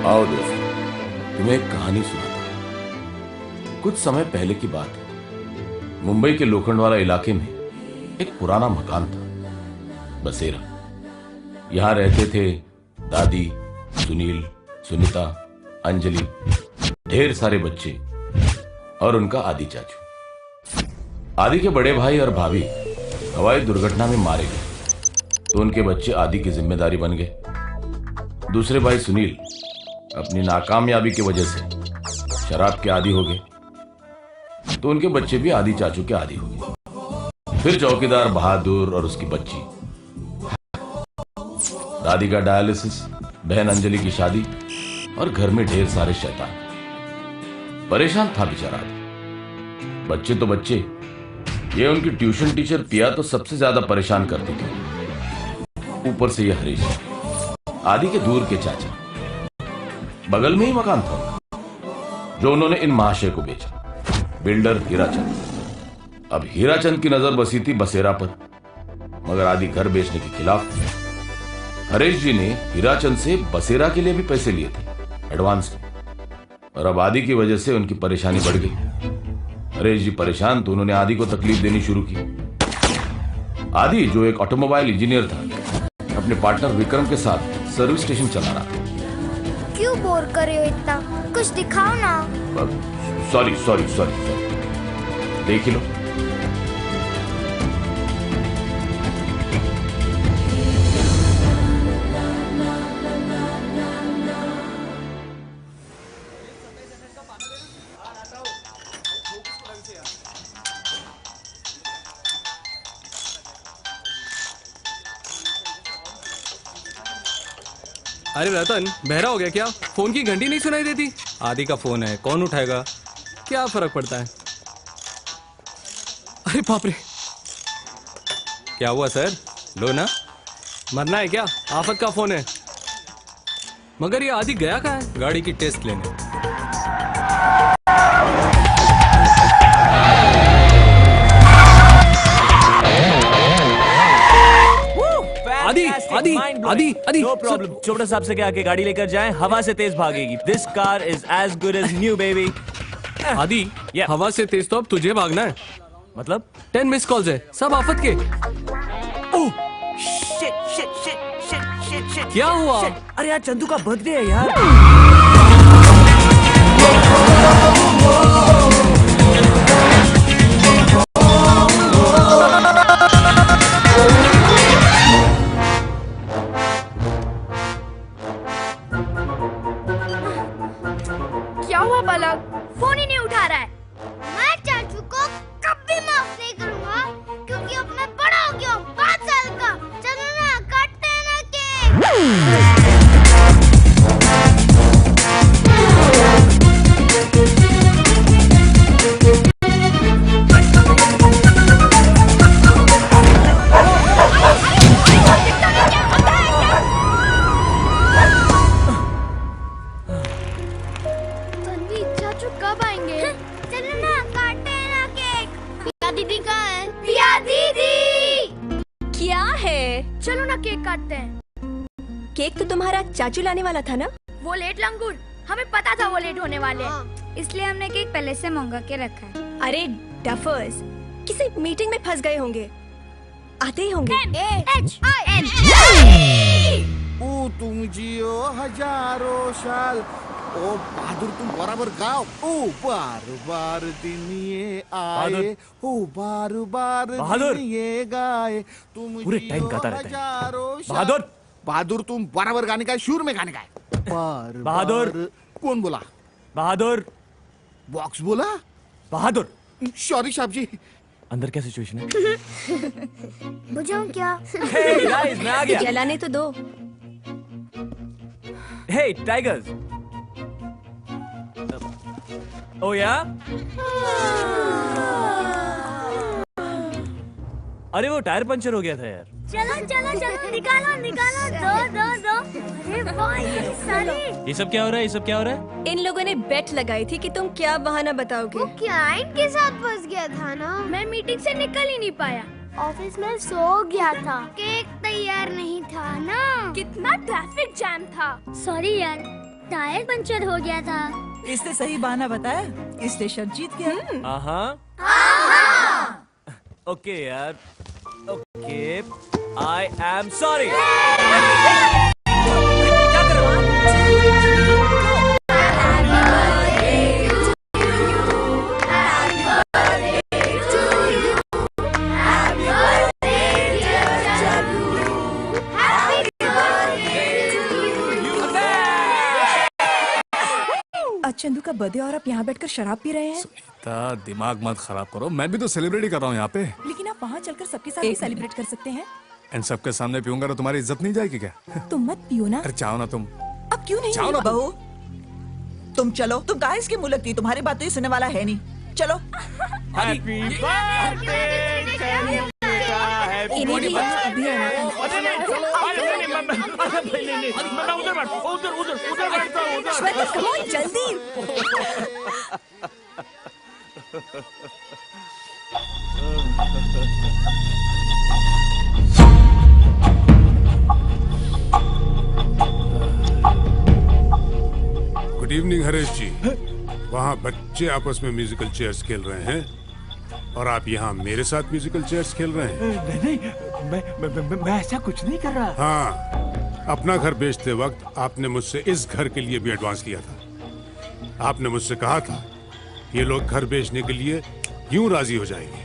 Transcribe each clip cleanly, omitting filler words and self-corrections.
आओ दोस्त, तुम्हें एक कहानी सुनाता हूं। कुछ समय पहले की बात है। मुंबई के लोखंडवाला इलाके में एक पुराना मकान था, बसेरा। यहां रहते थे दादी, सुनील, सुनीता, अंजलि, ढेर सारे बच्चे और उनका आदि चाचू। आदि के बड़े भाई और भाभी हवाई दुर्घटना में मारे गए, तो उनके बच्चे आदि की जिम्मेदारी बन गए। दूसरे भाई सुनील अपनी नाकामयाबी की वजह से शराब के आदी हो गए, तो उनके बच्चे भी आदि चाचू के आदी हो गए। फिर चौकीदार बहादुर और उसकी बच्ची, दादी का डायलिसिस, बहन अंजलि की शादी और घर में ढेर सारे शैतान। परेशान था बेचारा आदि। बच्चे तो बच्चे, ये उनकी ट्यूशन टीचर पिया तो सबसे ज्यादा परेशान करती थी। ऊपर से ये हरीश, आदि के दूर के चाचा। बगल में ही मकान था उनका, जो उन्होंने इन महाशय को बेचा, बिल्डर हीराचंद। अब हीराचंद की नजर बसी थी बसेरा पर, मगर आदि घर बेचने के खिलाफ थे। हरीश जी ने हीराचंद से बसेरा के लिए भी पैसे लिए थे एडवांस में, और अब आदि की वजह से उनकी परेशानी बढ़ गई। हरीश जी परेशान तो उन्होंने आदि को तकलीफ देनी शुरू की। आदि, जो एक ऑटोमोबाइल इंजीनियर था, अपने पार्टनर विक्रम के साथ सर्विस स्टेशन चला रहा था। क्यों बोर कर रहे हो इतना? कुछ दिखाओ ना। सॉरी, देख ही लो। अरे रतन, बहरा हो गया क्या? फोन की घंटी नहीं सुनाई देती? आदि का फोन है, कौन उठाएगा? क्या फर्क पड़ता है? अरे बाप रे, क्या हुआ सर? लो ना, मरना है क्या? आफत का फोन है। मगर ये आदि गया कहाँ है? गाड़ी की टेस्ट लेने। आदि नो प्रॉब्लम। छोटा साहब से क्या के गाड़ी लेकर जाएं, हवा से तेज भागेगी। This car is as good as new baby. आदि, हवा से तेज तो अब तुझे भागना है। मतलब 10 मिस कॉल्स है, सब आफत के। Oh shit shit shit shit shit shit. क्या हुआ? अरे यार, चंदू का बर्थडे है यार। क्या हुआ पलक? फोन ही नहीं उठा रहा है। मैं चाचू को कभी माफ नहीं करूंगा, क्योंकि अब मैं बड़ा हो गया हूँ, 5 साल का। चलो ना, काटते हैं ना केक। केक तो तुम्हारा चाचू लाने वाला था ना? वो लेट लंगूर, हमें पता था वो लेट होने वाले हैं, इसलिए हमने केक पहले से मंगा के रखा है। अरे डफर्स, किसी मीटिंग में फंस गए होंगे, आते ही होंगे। ओ तुम जियो हजारों साल, ओ बहादुर तुम बराबर गाओ। ओ बार बार दिन ये आए, ओ बार बार दिन ये गाए, तुम पूरे टाइम गाता रहता है। बहादुर, बहादुर तुम बराबर गाने का है, शुरू में गाने का है। बहादुर, कौन बोला? बहादुर, बॉक्स बोला? बहादुर, सॉरी साहब जी। अंदर क्या सिचुएशन है? बुझाऊं क्या? Hey guys, मैं आ गया। जलाने तो दो। Hey tigers. Oh yeah? अरे वो टायर पंचर हो गया था यार। चलो चलो चलो निकालो निकालो, दो दो दो। अरे वाह ये सारे। ये सब क्या हो रहा है? ये सब क्या हो रहा है? इन लोगों ने बेट लगाई थी कि तुम क्या बहाना बताओगे। वो क्लाइंट के साथ फंस गया था ना, मैं मीटिंग से निकल ही नहीं पाया। ऑफिस में सो गया था, केक तैयार नहीं था ना, कितना ट्रैफिक जैम था। सॉरी यार, टायर पंचर हो गया था। इसने सही बहाना बताया, इसलिए शर्त जीत गया। ओके यार, ओके, आई एम सॉरी। क्या कर रहे हो? आज चंदू का बर्थडे और आप यहाँ बैठकर शराब पी रहे हैं। सुनीता, दिमाग मत खराब करो, मैं भी तो सेलिब्रेट ही कर रहा हूँ यहाँ पे। लेकिन आप वहाँ चलकर सबके साथ भी सेलिब्रेट कर सकते हैं। इन सबके सामने पीऊंगा तो तुम्हारी इज्जत नहीं जाएगी क्या? तुम मत पियो ना। अरे चाहो ना तुम। अब क्यों नहीं? चाहो ना बहू, तुम चलो। तुम कहा इसकी मुंह लगती, तुम्हारी बात तो ये सुनने वाला है नहीं। चलो। हैप्पी बर्थडे इन्हें भी अभी आना था। श्वेता, come on, जल्दी। गुड इवनिंग हरीश जी। वहाँ बच्चे आपस में म्यूजिकल चेयर्स खेल रहे हैं और आप यहाँ मेरे साथ म्यूजिकल चेयर्स खेल रहे हैं। नहीं, मैं ऐसा कुछ नहीं कर रहा। हाँ, अपना घर बेचते वक्त आपने मुझसे इस घर के लिए भी एडवांस लिया था। आपने मुझसे कहा था ये लोग घर बेचने के लिए यूं राजी हो जाएंगे।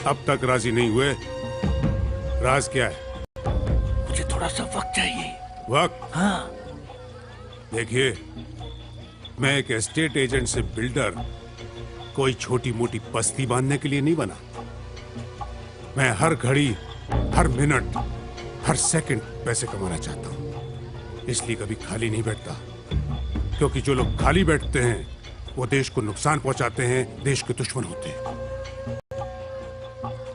अब तक राजी नहीं हुए। राज क्या है? मुझे थोड़ा सा वक्त चाहिए। वक्त? हाँ। देखिए, मैं एक एस्टेट एजेंट से बिल्डर कोई छोटी मोटी बस्ती बांधने के लिए नहीं बना। मैं हर घड़ी, हर मिनट, हर सेकंड पैसे कमाना चाहता हूं। इसलिए कभी खाली नहीं बैठता, क्योंकि जो लोग खाली बैठते हैं वो देश को नुकसान पहुंचाते हैं, देश के दुश्मन होते हैं।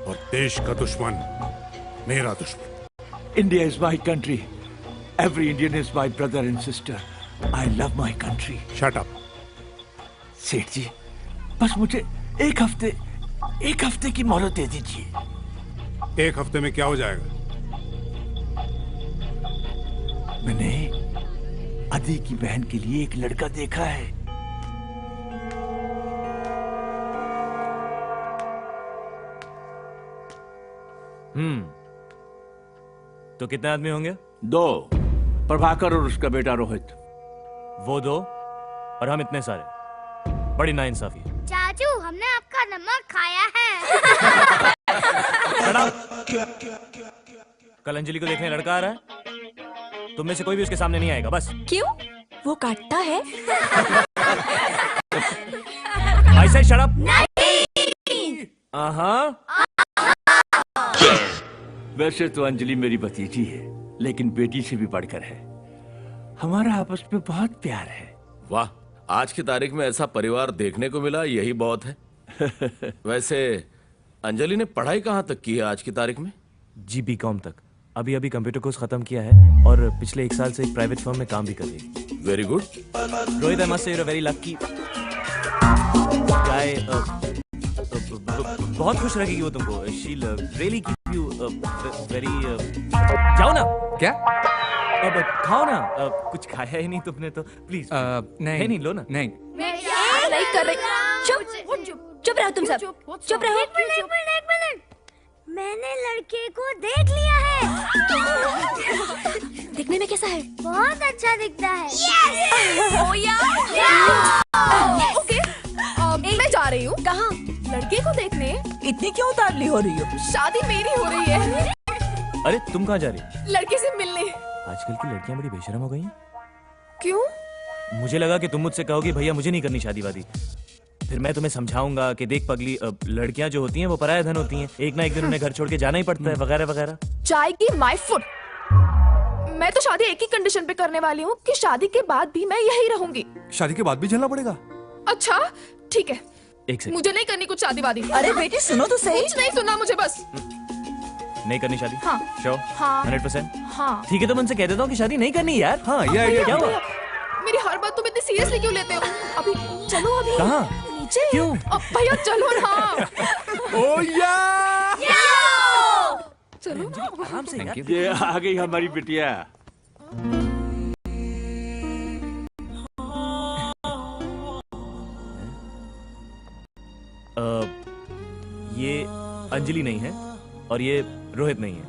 और देश का दुश्मन मेरा दुश्मन। India is my country. Every Indian is my brother and sister. I love my country. Shut up. सेठ जी, बस मुझे एक हफ्ते की मोहलत दे दीजिए। एक हफ्ते में क्या हो जाएगा? मैंने अदी की बहन के लिए एक लड़का देखा है। तो कितने आदमी होंगे? 2, प्रभाकर और उसका बेटा रोहित। वो 2 और हम इतने सारे। बड़ी नाइंसाफी। चाचू, हमने आपका नमक खाया है। कल अंजलि को देखने लड़का आ रहा है, तुम में से कोई भी उसके सामने नहीं आएगा, बस। क्यों? वो काटता है? ऐसे शराब नहीं। वैसे तो अंजलि मेरी भतीजी है, लेकिन बेटी से भी बढ़कर है। हमारा आपस में बहुत प्यार है। वाह, आज की तारीख में ऐसा परिवार देखने को मिला, यही बहुत है। वैसे अंजलि ने पढ़ाई कहाँ तक की है आज की तारीख में? जी बीकॉम तक। अभी अभी कंप्यूटर कोर्स खत्म किया है और पिछले 1 साल से एक प्राइवेट फर्म में काम भी कर रही है। Very good Rohit, I must say you are very lucky guy. बहुत खुश रखेगी वो तुमको। She really keep you very. जाओ ना। क्या? अब खाओ ना। कुछ खाया ही नहीं तुमने तो प्लीज। नहीं नहीं, लो ना। नहीं, नहीं कर रही। चुप रहो तुम सब, चुप रहो। एक मिनट। मैंने लड़के को देख लिया है। दिखने में कैसा है? बहुत अच्छा दिखता है। ओ ओके, मैं जा रही हूँ। कहाँ? लड़के को देखने। इतनी क्यों उतावली हो रही हो? शादी मेरी हो रही है। अरे तुम कहाँ जा रही हो? लड़के से मिलने। आजकल की लड़कियां बड़ी बेशरम हो गई हैं। क्यों? मुझे लगा कि तुम मुझसे कहोगी भैया मुझे नहीं करनी शादी वादी। फिर मैं तुम्हें समझाऊंगा कि देख पगली, लड़कियां जो होती हैं वो पराया धन होती हैं, एक ना एक दिन उन्हें घर छोड़ के जाना ही पड़ता है, वगैरह वगैरह। जाएगी माय फुट। मैं तो शादी एक ही कंडीशन पे करने वाली हूँ कि शादी के बाद भी मैं यही रहूंगी। शादी के बाद भी झेलना पड़ेगा? अच्छा ठीक है, एक सेकंड। मुझे नहीं करनी कुछ शादी वादी। अरे बेटी सुनो तो सही। कुछ नहीं सुनना मुझे बस। नहीं करनी शादी? हाँ। श्योर? हाँ। 100%? हाँ। ठीक है तो मैं उनसे कह देता हूँ कि शादी नहीं करनी यार। हाँ ये आइडिया क्या हुआ? मेरी हर बात तुम इतनी सीरियसली क्यों लेते हो? अभी चलो अभी। कहाँ? नीचे। क्यों? भैया चलो ना। ओ या! चलो आराम से यार। ये आ गई हमारी बिटिया। ये अंजलि नहीं है और ये रोहित नहीं है।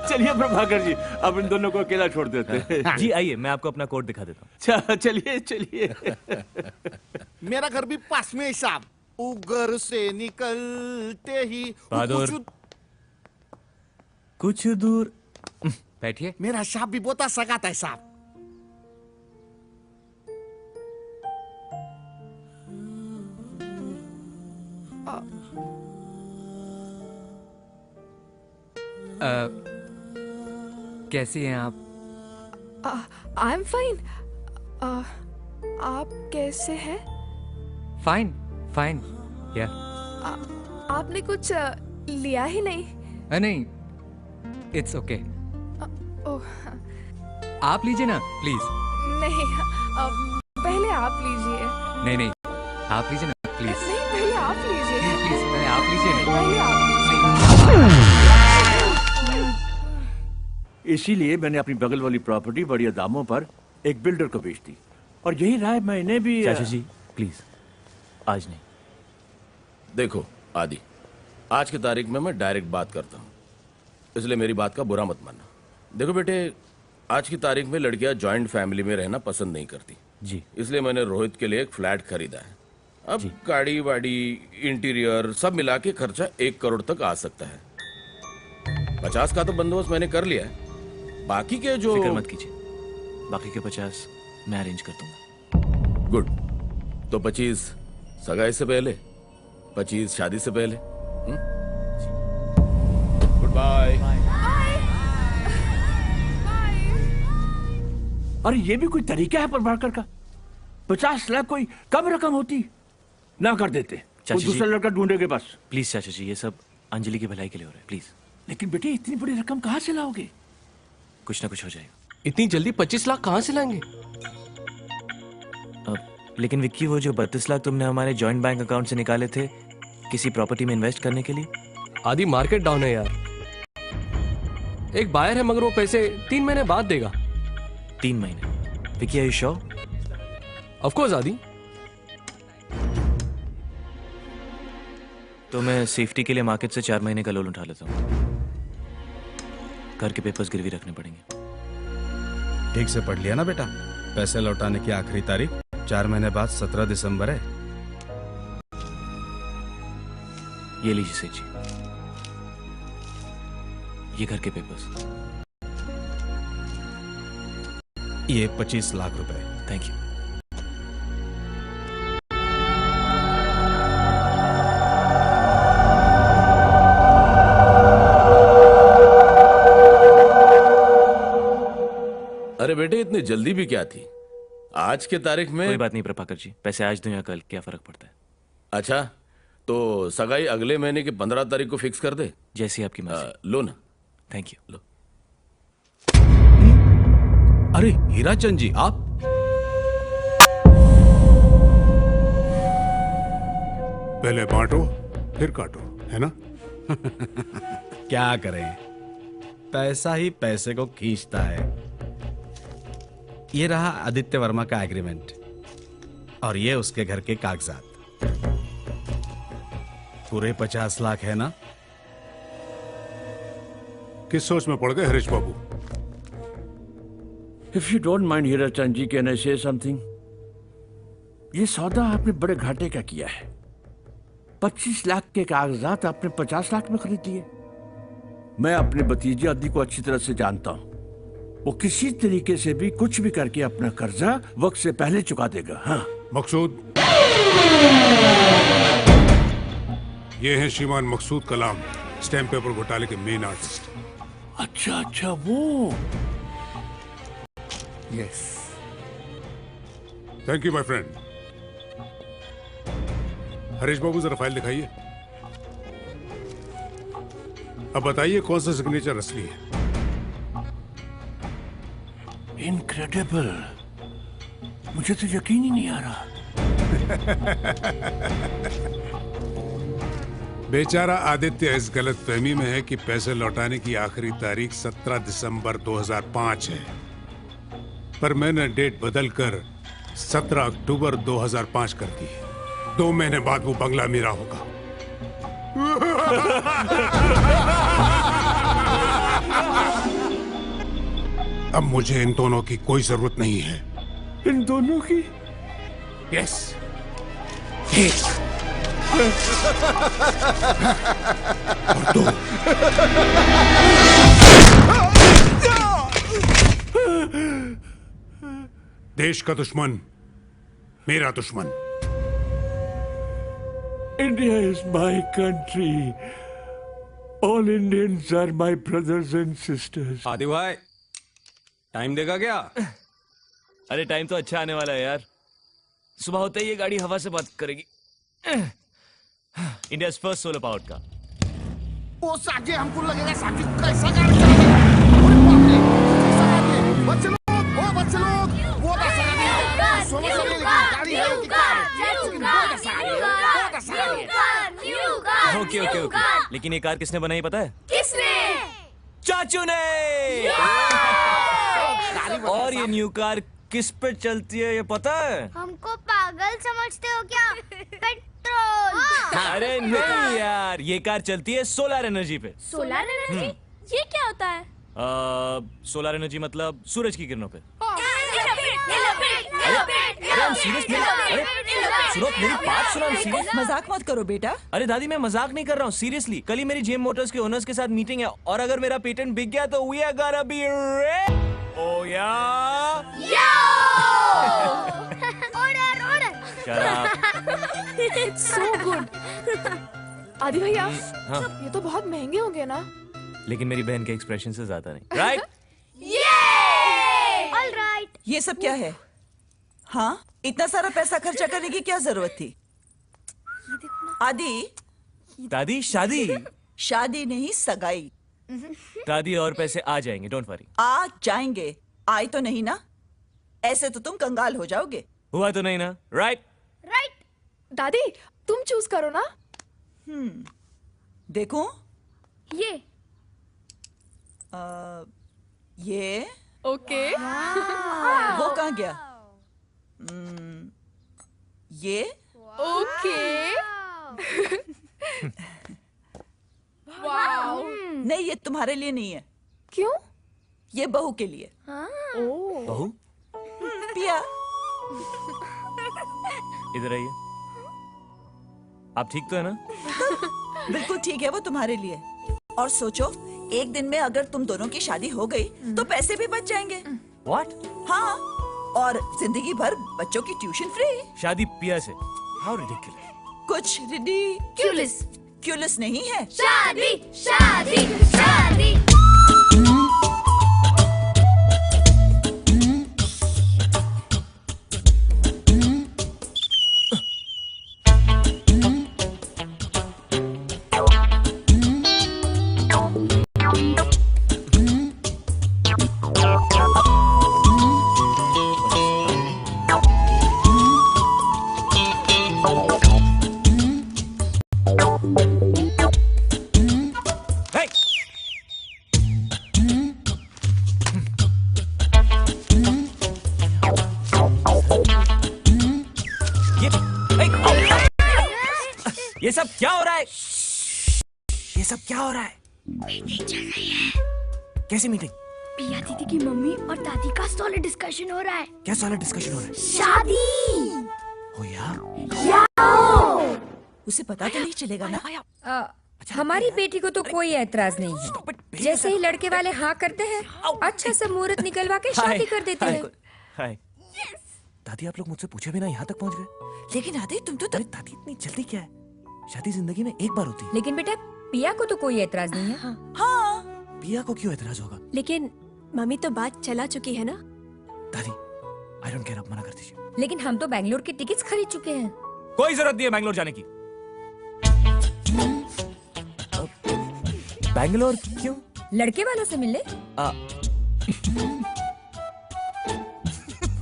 चलिए प्रभाकर जी, अब इन दोनों को अकेला छोड़ देते हैं। जी आइए, मैं आपको अपना कोड दिखा देता हूँ। चलिए चलिए। मेरा घर भी पास में है साहब। उगर से निकलते ही बहादुर। कुछ दूर बैठिए। मेरा साहब भी बहुत सगाता है साहब। कैसी हैं आप? I am fine. आप कैसे हैं? Fine fine. या आपने कुछ लिया ही नहीं। नहीं, इट्स ओके। ओह आप लीजिए ना प्लीज। नहीं, पहले आप लीजिए। नहीं नहीं, आप लीजिए ना प्लीज। नहीं, पहले आप लीजिए। प्लीज पहले आप लीजिए ना। पहले आप लीजिए। इसीलिए मैंने अपनी बगल वाली प्रॉपर्टी बढ़िया दामों पर एक बिल्डर को बेच दी, और यही राय मैंने भी। चाचा जी प्लीज, आज नहीं। देखो आदि, आज की तारीख में मैं डायरेक्ट बात करता हूँ, इसलिए मेरी बात का बुरा मत मानना। देखो बेटे, आज की तारीख में लड़कियां जॉइंट फैमिली में रहना पसंद नहीं करती जी, इसलिए मैंने रोहित के लिए एक फ्लैट खरीदा है। अब गाड़ी वाड़ी इंटीरियर सब मिला के खर्चा 1 करोड़ तक आ सकता है। 50 का तो बंदोबस्त मैंने कर लिया है, बाकी के जो। फिक्र मत कीजिए, बाकी के 50 मैं अरेंज कर दूंगा। गुड। तो 25 सगाई से पहले, 25 शादी से पहले। Goodbye. अरे ये भी कोई तरीका है प्रभाकर का? 50 लाख कोई कम रकम होती? ना कर देते, कोई दूसरा लड़का ढूंढेगे बस। प्लीज चाचा जी, ये सब अंजलि की भलाई के लिए हो रहा है, प्लीज। लेकिन बेटे, इतनी बड़ी रकम कहाँ से लाओगे? कुछ ना कुछ हो जाएगा। इतनी जल्दी 25 लाख कहाँ से लाएंगे? लेकिन विक्की, वो जो 32 लाख तुमने हमारे जॉइंट बैंक अकाउंट से निकाले थे किसी प्रॉपर्टी में इन्वेस्ट करने के लिए। आदि मार्केट डाउन है यार। एक बायर है मगर वो पैसे 3 महीने बाद देगा। 3 महीने? Vicky, are you sure? Of course Adi. तो मैं सेफ्टी के लिए मार्केट से 4 महीने का लोन उठा लेता हूँ। घर के पेपर्स गिरवी रखने पड़ेंगे। ठीक से पढ़ लिया ना बेटा? पैसे लौटाने की आखिरी तारीख 4 महीने बाद 17 दिसंबर है। ये लीजिए सेठ जी, ये घर के पेपर्स। ये 25 लाख रुपए। Thank you. अरे बेटे, इतनी जल्दी भी क्या थी? आज के तारीख में। कोई बात नहीं प्रभाकर जी, पैसे आज दूं या कल, क्या फर्क पड़ता है? अच्छा, तो सगाई अगले महीने की 15 तारीख को फिक्स कर दे। जैसी आपकी मर्जी। लो ना। Thank you. लो। अरे हीराचंद जी, आप? पहले बांटो फिर काटो, है ना? क्या करें, पैसा ही पैसे को खींचता है। ये रहा आदित्य वर्मा का एग्रीमेंट और ये उसके घर के कागजात। पूरे 50 लाख है ना? किस सोच में पड़ गए Harish babu? If you don't mind Hirachand ji, can I say something? ये सौदा आपने बड़े घाटे का किया है। 25 लाख के कागजात आपने 50 लाख में खरीद लिए। मैं अपने भतीजे आदि को अच्छी तरह से जानता हूं, वो किसी तरीके से भी कुछ भी करके अपना कर्जा वक्त से पहले चुका देगा। हाँ मकसूद, ये है श्रीमान मकसूद कलाम, स्टैम्प पेपर घोटाले के मेन आर्टिस्ट। अच्छा अच्छा, वो। Yes, thank you my friend. Harish babu, जरा फाइल दिखाइए। अब बताइए कौन सा सिग्नेचर असली है? इनक्रेडिबल, मुझे तो यकीन ही नहीं आ रहा। बेचारा आदित्य इस गलत फहमी में है कि पैसे लौटाने की आखिरी तारीख 17 दिसंबर 2005 है, पर मैंने डेट बदलकर 17 अक्टूबर 2005 कर दी है। 2 महीने बाद वो बंगला मेरा होगा। अब मुझे इन दोनों की कोई जरूरत नहीं है। इन दोनों की? यस। और 2। देश का दुश्मन मेरा दुश्मन। India is my country. All Indians are my brothers and sisters. आदि भाई, टाइम देगा क्या? अरे टाइम तो अच्छा आने वाला है यार। सुबह होते ही ये गाड़ी हवा से बात करेगी। इंडिया फर्स्ट सोलर पावर्ड का। ओ साजे, हमको लगेगा साजे कैसा गाड़ी चलाएगा। अरे बाप रे, कैसा गाड़ी है? बच्चे लोग, ओ बच्चे लोग, वो कैसा गाड़ी है? सोलर से लेके गाड़ी है उनकी कार। लेकिन वो कैसा गाड़ी है? वो कैसा गाड़ी है? ओके ओके ओके, लेकिन ये कार किसने बनाई पता है? किसने? चाचू ने। और ये न्यू कार किस पे चलती है ये पता है? हमको पागल समझते हो क्या? पेट्रोल। अरे नहीं यार, ये कार चलती है सोलर एनर्जी पे। Solar energy? ये क्या होता है? सोलर एनर्जी मतलब सूरज की किरणों पे। सुनो मेरी बात सुनो, सीरियस मजाक मत करो बेटा। अरे दादी मैं मजाक नहीं कर रहा हूँ, सीरियसली। कल ही मेरी जेम मोटर्स के ओनर्स के साथ मीटिंग है और अगर मेरा पेटेंट बिक गया तो we are gonna be oh yeah It's so good. आदि भैया, हाँ। ये तो बहुत महंगे होंगे ना? लेकिन मेरी बहन के एक्सप्रेशन से ज्यादा नहीं, राइट? All right. ये सब क्या है? हाँ, इतना सारा पैसा खर्चा करने की क्या जरूरत थी? आदि, दादी शादी। शादी नहीं, सगाई। दादी और पैसे आ जाएंगे, डोंट वरी। आ जाएंगे, आए तो नहीं ना? ऐसे तो तुम कंगाल हो जाओगे। हुआ तो नहीं ना, राइट? राइट। दादी तुम चूज करो ना। देखूं? ये ये ओके। वो कहाँ गया? ये ओके। वाओ। नहीं, ये तुम्हारे लिए नहीं है। क्यों? ये बहू के लिए। बहू? पिया, इधर आइए। आप ठीक तो है ना? बिल्कुल ठीक है, वो तुम्हारे लिए। और सोचो, एक दिन में अगर तुम दोनों की शादी हो गई तो पैसे भी बच जाएंगे। What? हाँ, और जिंदगी भर बच्चों की ट्यूशन फ्री। शादी पिया से? How ridiculous. कुछ रिडिक्यूलस क्यूलस नहीं है। शादी शादी शादी। ये सब क्या हो रहा है? ये सब क्या हो रहा है? मीटिंग चल रही है। कैसी मीटिंग? पिया दीदी की मम्मी और दादी का सॉलिड डिस्कशन हो रहा है। क्या सॉलिड डिस्कशन हो रहा है? शादी। हो यार। उसे पता तो नहीं चलेगा ना? हमारी बेटी को तो कोई ऐतराज नहीं है। जैसे ही लड़के वाले हाँ करते हैं, अच्छा सा मुहूर्त निकलवा के शादी कर देते हैं। हाय। दादी आप लोग मुझसे पूछे बिना यहाँ तक पहुँच गए। लेकिन आदि तुम तो दादी इतनी जल्दी क्या है? शादी जिंदगी में एक बार होती है। लेकिन बेटा पिया को तो कोई ऐतराज नहीं है। हाँ। पिया को क्यों ऐतराज होगा? लेकिन मम्मी तो बात चला चुकी है ना। दादी आई डोंट केयर, आप मना कर दीजिए। लेकिन हम तो बैंगलोर की टिकट्स खरीद चुके हैं। कोई जरूरत नहीं है बैंगलोर जाने की। बैंगलोर क्यों? लड़के वालों से मिलने।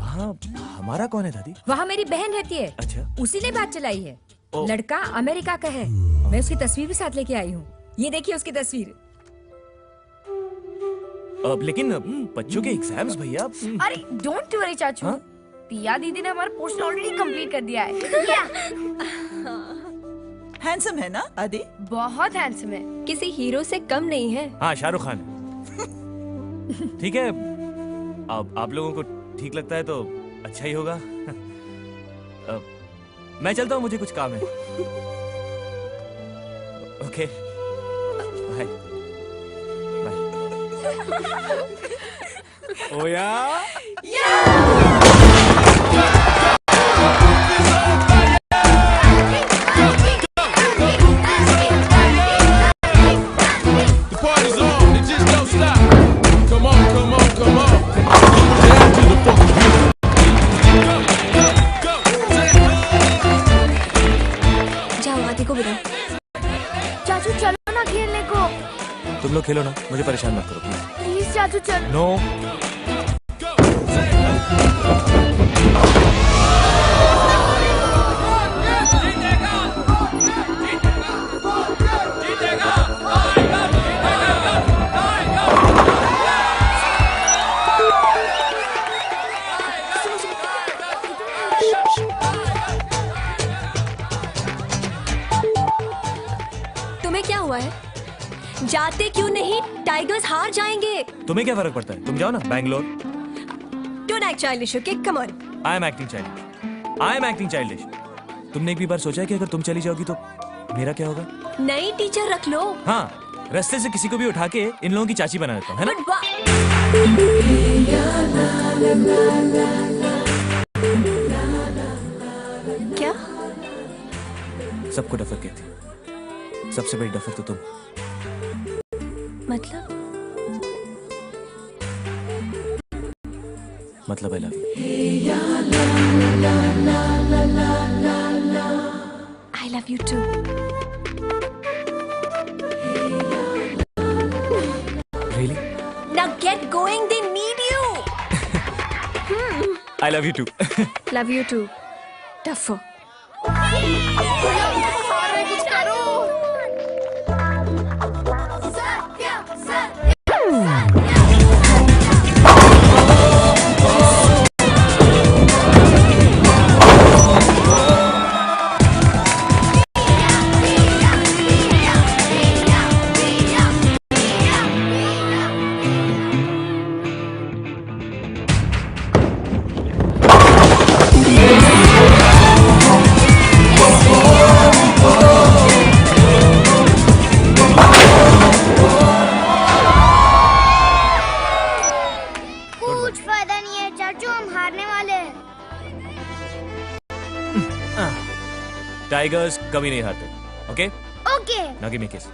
हाँ, हमारा कौन है दादी? वहाँ मेरी बहन रहती है। अच्छा। उसी ने बात चलाई है। ओ। लड़का अमेरिका का है। मैं उसकी तस्वीर भी साथ लेके आई हूँ। ये देखिए उसकी तस्वीर। लेकिन बच्चों के एग्जाम्स भैया। अरे डोंट वरी चाचू, पिया दीदी ने हमारा पोर्शन ऑलरेडी कंप्लीट कर दिया है। हैंडसम है ना आदि? बहुत हैंडसम है, किसी हीरो से कम नहीं है। हाँ, शाहरुख खान। ठीक है, अब आप लोगों को ठीक लगता है तो अच्छा ही होगा। मैं चलता हूँ, मुझे कुछ काम है। Okay, bye. ओया The party's on, it just don't stop. Come on, come on, come on. Down to the fucking beat. जाओ आदि को बुलाओ। चाचू चलो ना खेलने को। तुम लोग खेलो ना, मुझे परेशान मत करो प्लीज। प्लीज चाचू चलो। नो। तुम्हें क्या हुआ है? जाते क्यों नहीं? टाइगर्स हार जाएंगे। तुम्हें क्या फर्क पड़ता है? तुम जाओ ना Bangalore. Don't act childish, okay? Come on. I am acting childish. I am acting childish. तुमने एक भी बार सोचा है कि अगर तुम चली जाओगी तो मेरा क्या होगा? नई टीचर रख लो। हाँ, रास्ते से किसी को भी उठा के इन लोगों की चाची बना देता हूँ, है ना? क्या? सबको डफर कहती, सबसे बड़ी डफर तो तुम। मतलब I love you. I love you too. Really? Now get going, they need you. I love you too. Love you too. Tougher. कुछ करो। कुछ फायदा नहीं है चाचू, हम हारने वाले हैं। टाइगर्स कभी नहीं हारते, okay? Okay. Now give me a kiss.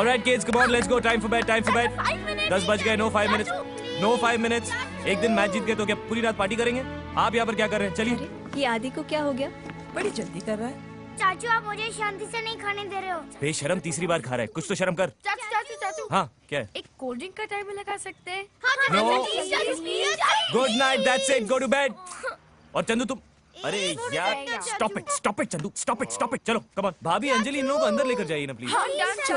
Alright kids, come on, let's go. Time for bed. 10 बज गए. No 5 minutes. No 5 minutes. एक दिन मैच जीत गए तो क्या पूरी रात पार्टी करेंगे? आप यहाँ पर क्या कर रहे हैं? चलिए. ये आदि को क्या हो गया? बड़ी जल्दी कर रहा है. चाचू आप मुझे शांति से नहीं खाने दे रहे हो. बेशरम तीसरी बार खा रहा है. कुछ तो शर्म कर. चाचू हाँ क्या है? एक कोल्ड ड्रिंक का टाइम लगा सकते हैं? No. Good night. That's it. Go to bed. और चंदू तुम. अरे यार. Stop it Chandu. Stop it. चलो come on. भाभी अंजलि इन लोगों को अंदर लेकर जाइए ना please.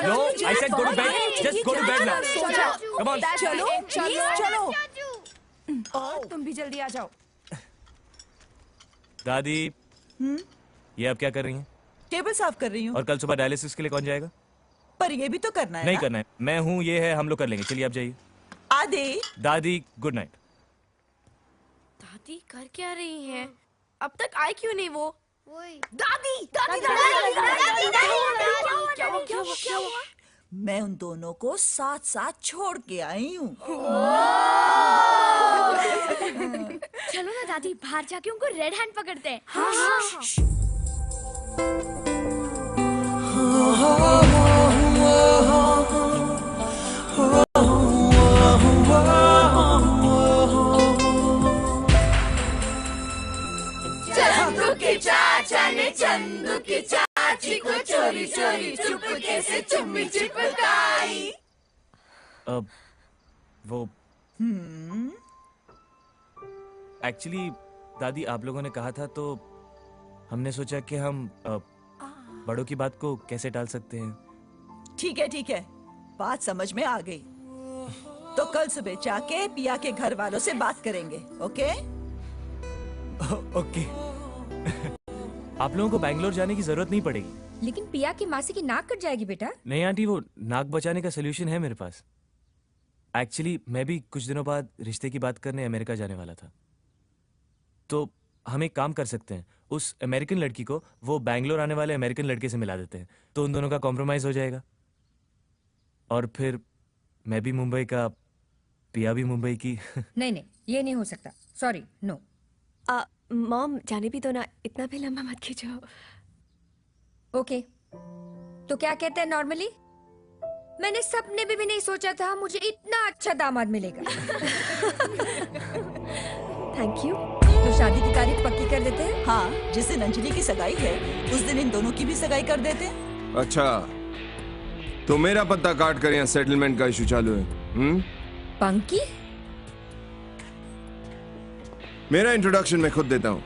No. I said go to bed. Just go to bed now. Come on. चलो. और तुम भी जल्दी आ जाओ. दादी. ये आप क्या कर रही हैं? टेबल साफ कर रही हूँ. और कल सुबह डायलिसिस के लिए कौन जाएगा? पर ये भी तो करना है. नहीं ना? करना है. मैं हूँ, ये है, हम लोग कर लेंगे. चलिए आप जाइए. आदि. दादी गुड नाइट. दादी कर क्या रही हैं? अब तक आई क्यों नहीं वो? दादी. क्या हुआ? मैं उन दोनों को साथ साथ छोड़ के आई हूँ. चलो ना दादी बाहर जाके उनको रेड हैंड पकड़ते हैं. चंदू के चाचा ने चंदू की चाची को चोरी चुपके से चुम्मी चिपकाई. अब वो एक्चुअली दादी आप लोगों ने कहा था तो हमने सोचा कि हम बड़ों की बात को कैसे टाल सकते हैं. ठीक है. बात समझ में आ गई. तो कल सुबह जाके पिया के घर वालों से बात करेंगे. ओके. आप लोगों को बैंगलोर जाने की जरूरत नहीं पड़ेगी. लेकिन पिया की मासी की नाक कट जाएगी बेटा. नहीं आंटी, वो नाक बचाने का सोल्यूशन है मेरे पास. एक्चुअली मैं भी कुछ दिनों बाद रिश्ते की बात करने अमेरिका जाने वाला था. तो हम एक काम कर सकते हैं, उस अमेरिकन लड़की को वो बैंगलोर आने वाले अमेरिकन लड़के से मिला देते हैं. तो उन दोनों का कॉम्प्रोमाइज हो जाएगा. और फिर मैं भी मुंबई का, पिया भी मुंबई की. नहीं ये नहीं हो सकता. Sorry no. मॉम जाने भी दो ना, इतना भी लंबा मत खींचो. ओके. तो क्या कहते हैं नॉर्मली? मैंने सपने में भी नहीं सोचा था मुझे इतना अच्छा दामाद मिलेगा. Thank you. तो शादी की तारीख पक्की कर देते हैं. हाँ, जिस दिन अंजलि की सगाई है उस दिन इन दोनों की भी सगाई कर देते हैं. अच्छा, तो मेरा पत्ता काट कर यहाँ सेटलमेंट का इशू चालू है. पंकी? मेरा इंट्रोडक्शन मैं खुद देता हूँ.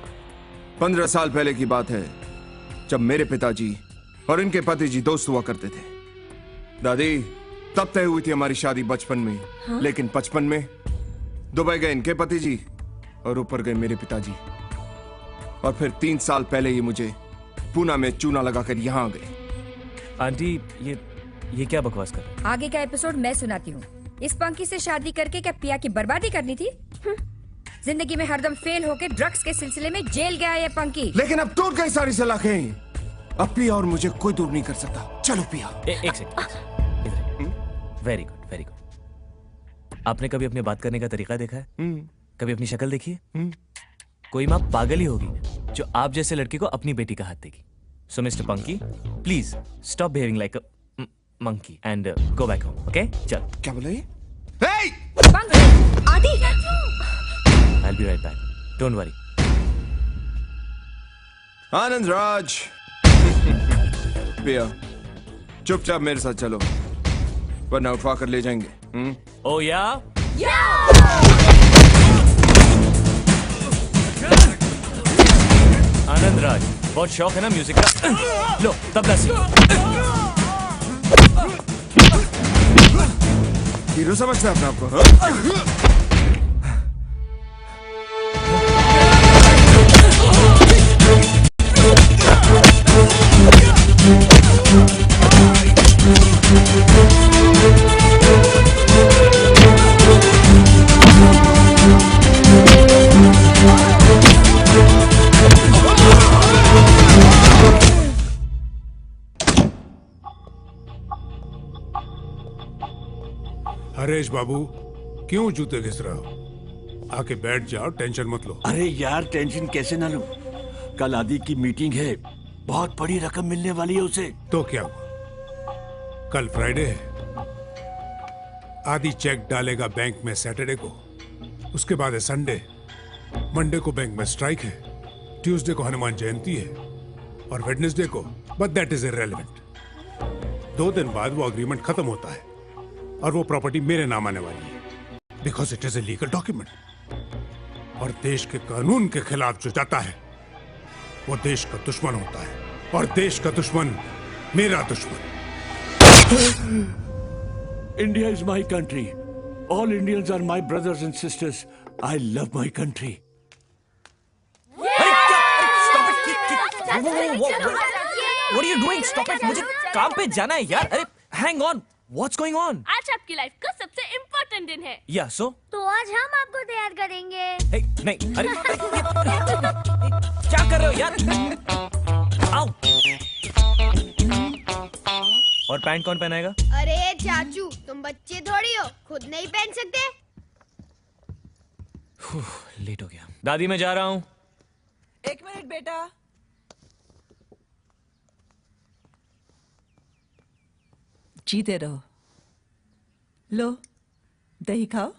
15 साल पहले की बात है जब मेरे पिताजी और इनके पति जी दोस्त हुआ करते थे. दादी, तब तय हुई थी हमारी शादी बचपन में. हाँ? लेकिन 55 में दुबई गए इनके पति जी और ऊपर गए मेरे पिताजी. और फिर 3 साल पहले ये मुझे पूना में चूना लगाकर यहाँ आ गए. आंटी ये क्या बकवास कर रहे हैं? आगे का एपिसोड मैं सुनाती हूँ. इस पंकी से शादी करके क्या पिया की बर्बादी करनी थी? जिंदगी में हरदम फेल होके ड्रग्स के सिलसिले में जेल गया ये पंकी. लेकिन अब टूट गई सारी सलाखें. अब पिया और मुझे कोई दूर नहीं कर सकता. चलो पिया. एक सेकंड. Very good. आपने कभी अपने बात करने का तरीका देखा है? कभी अपनी शक्ल देखी है? कोई माँ पागल ही होगी जो आप जैसे लड़के को अपनी बेटी का हाथ देगी. So mister Panky, please stop behaving like a monkey and go back home. Okay? चल. क्या बोले? Hey! आदि! I'll be right back. Don't worry. Anand Raj. पिया, चुपचाप मेरे साथ चलो, वरना उठवा कर ले जाएंगे. Oh yeah? आनंद राज, बहुत शौक है ना म्यूजिक का? लो तबला सीखो. हीरो समझते हैं अपने आप को? हरेश बाबू, क्यों जूते घिस रहे हो? आके बैठ जाओ, टेंशन मत लो. अरे यार, टेंशन कैसे ना लूं? कल आदि की मीटिंग है, बहुत बड़ी रकम मिलने वाली है उसे. तो क्या हुआ? कल फ्राइडे है. आधी चेक डालेगा बैंक में सैटरडे को, उसके बाद है संडे, मंडे को बैंक में स्ट्राइक है, ट्यूसडे को हनुमान जयंती है और वेडनेसडे को, बट दैट इज इररेलेवेंट। 2 दिन बाद वो अग्रीमेंट खत्म होता है और वो प्रॉपर्टी मेरे नाम आने वाली है, because it is a legal document. और देश के कानून के खिलाफ जो जाता है वो देश का दुश्मन होता है, और देश का दुश्मन मेरा दुश्मन। India is my country. All Indians are my brothers and sisters. I love my country. What are you doing? Stop it! मुझे काम पे जाना है यार. अरे hang on. What's going on? आज आपकी लाइफ का सबसे इम्पोर्टेंट दिन है। Yeah, so? तो आज हम आपको तैयार करेंगे। Hey, नहीं, अरे क्या कर रहे हो यार? आओ। और पैंट कौन पहनाएगा? अरे चाचू, तुम बच्चे थोड़ी हो, खुद नहीं पहन सकते? लेट हो गया। दादी मैं जा रहा हूँ। 1 मिनट बेटा। जीते रहो। लो, दही खाओ।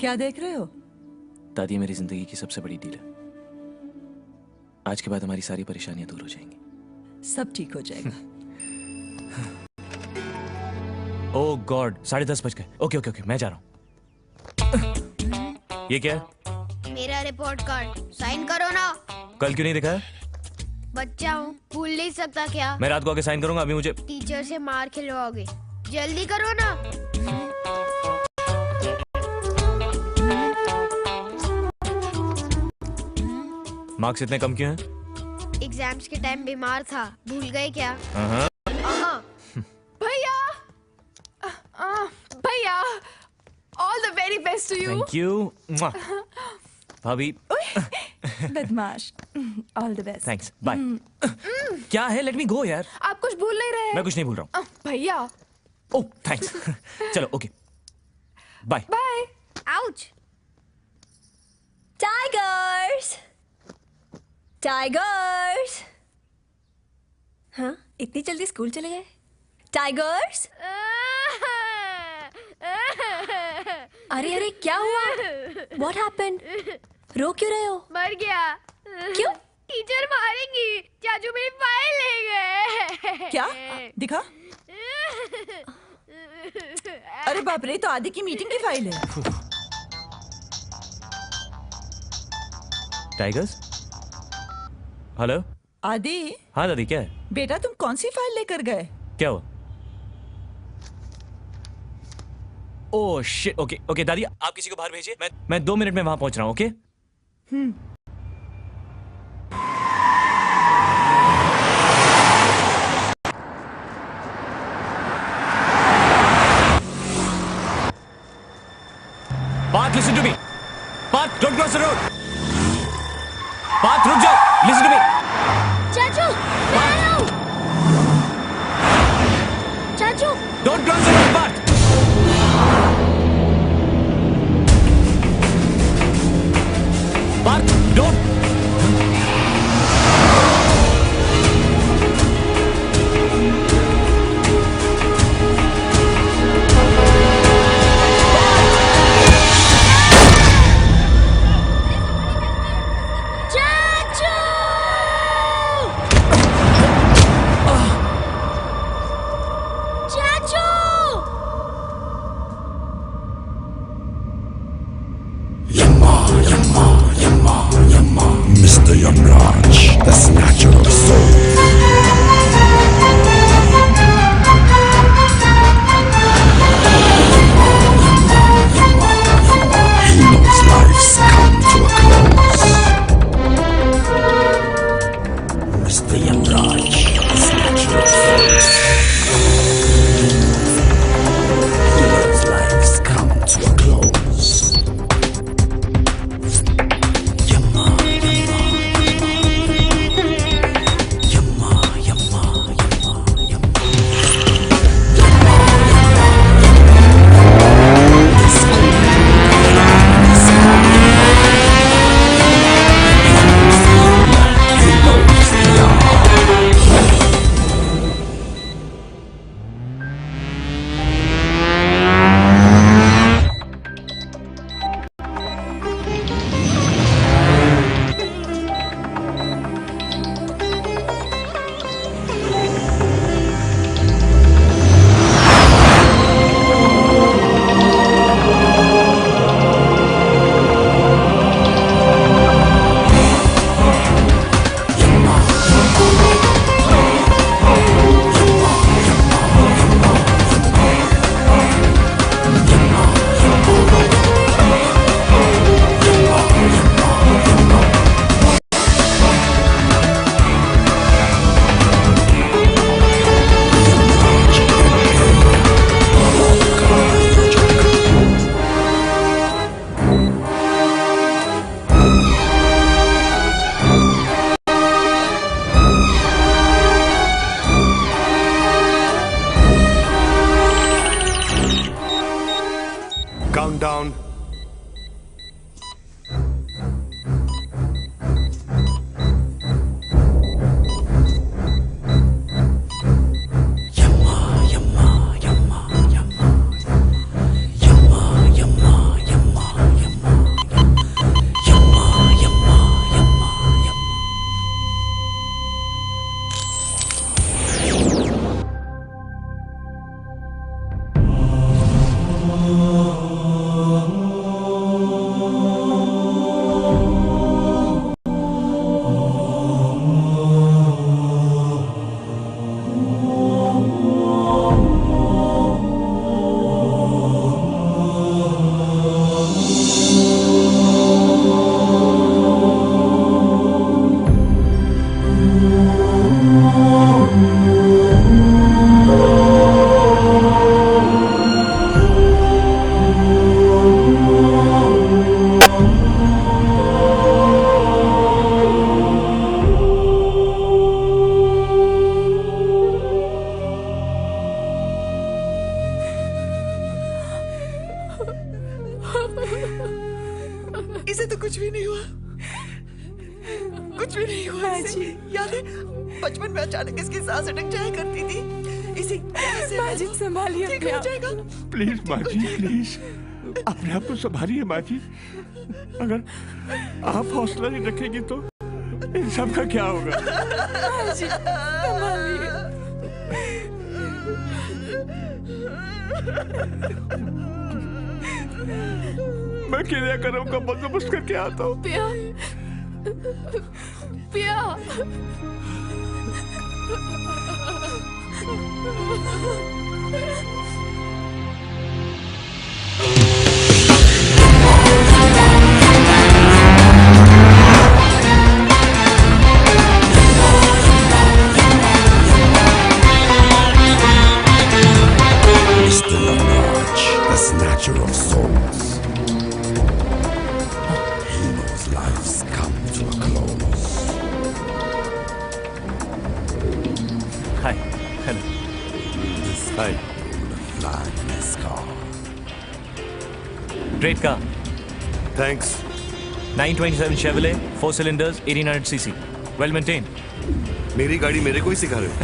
क्या देख रहे हो? दादी मेरी जिंदगी की सबसे बड़ी डील है। आज के बाद हमारी सारी परेशानियां दूर हो जाएंगी। सब ठीक हो जाएगा। ओह गॉड, 10:30 बज गए। ओके ओके ओके, मैं जा रहा हूँ। ये क्या है? मेरा रिपोर्ट कार्ड, साइन करो ना। कल क्यों नहीं दिखाया? बच्चा हूँ, भूल नहीं सकता क्या? मैं रात को आके साइन करूंगा, अभी मुझे टीचर से मार खिलवाओगे, जल्दी करो ना। मार्क्स इतने कम क्यों हैं? एग्जाम्स के टाइम बीमार था, भूल गए क्या? भैया, भैया, all the very best to you. Thank you भाभी। बदमाश, all the best. Thanks, bye. क्या है? लेट मी गो यार। आप कुछ भूल नहीं रहे? मैं कुछ नहीं भूल रहा हूँ। भैया। Oh thanks. चलो okay, bye bye. Ouch. Tigers, tigers. हाँ, इतनी जल्दी स्कूल चले गए? टाइगर्स। अरे अरे क्या हुआ? What happened? रो क्यों रहे हो? मर गया। क्यों? टीचर मारेंगी, चाचू मेरी फाइल ले गए। क्या? दिखा। अरे बाप रे, तो आदि की मीटिंग की फाइल है। Tigers, hello. आदि। हाँ दादी, क्या है? बेटा तुम कौन सी फाइल लेकर गए? क्या हुआ? ओह शिट, ओके ओके दादी, आप किसी को बाहर भेजिए, मैं 2 मिनट में वहां पहुंच रहा हूँ। Okay? Parth, listen to me. Parth, don't cross the road. Parth, रुक जाओ. Listen to me. चाचू, मैं आया हूँ। चाचू। Don't cross the road, Parth. Parth. Down. इसे तो कुछ भी नहीं हुआ, कुछ भी नहीं हुआ इसे। याद है बचपन में अचानक इसकी सांस अटक जाया करती थी। इसी माजी संभालिए ठीक हो जाएगा। प्लीज माजी, प्लीज अपने आप को संभालिए माजी। अगर आप हौसला नहीं रखेंगी तो इन सब का क्या होगा? माजी संभालिए। मैं क्रियाक्रम का बंदोबस्त करके आता हूँ। पिया, पिया। Mr. Yamaraj, the snatcher of souls. He knows life's come to a close. Hi. Hello. This Hi. flying this car. Great car. Thanks. 927 Chevrolet, 4 cylinders, 1800 cc. Well maintained. मेरी गाड़ी मेरे को ही सिखा रहे हो।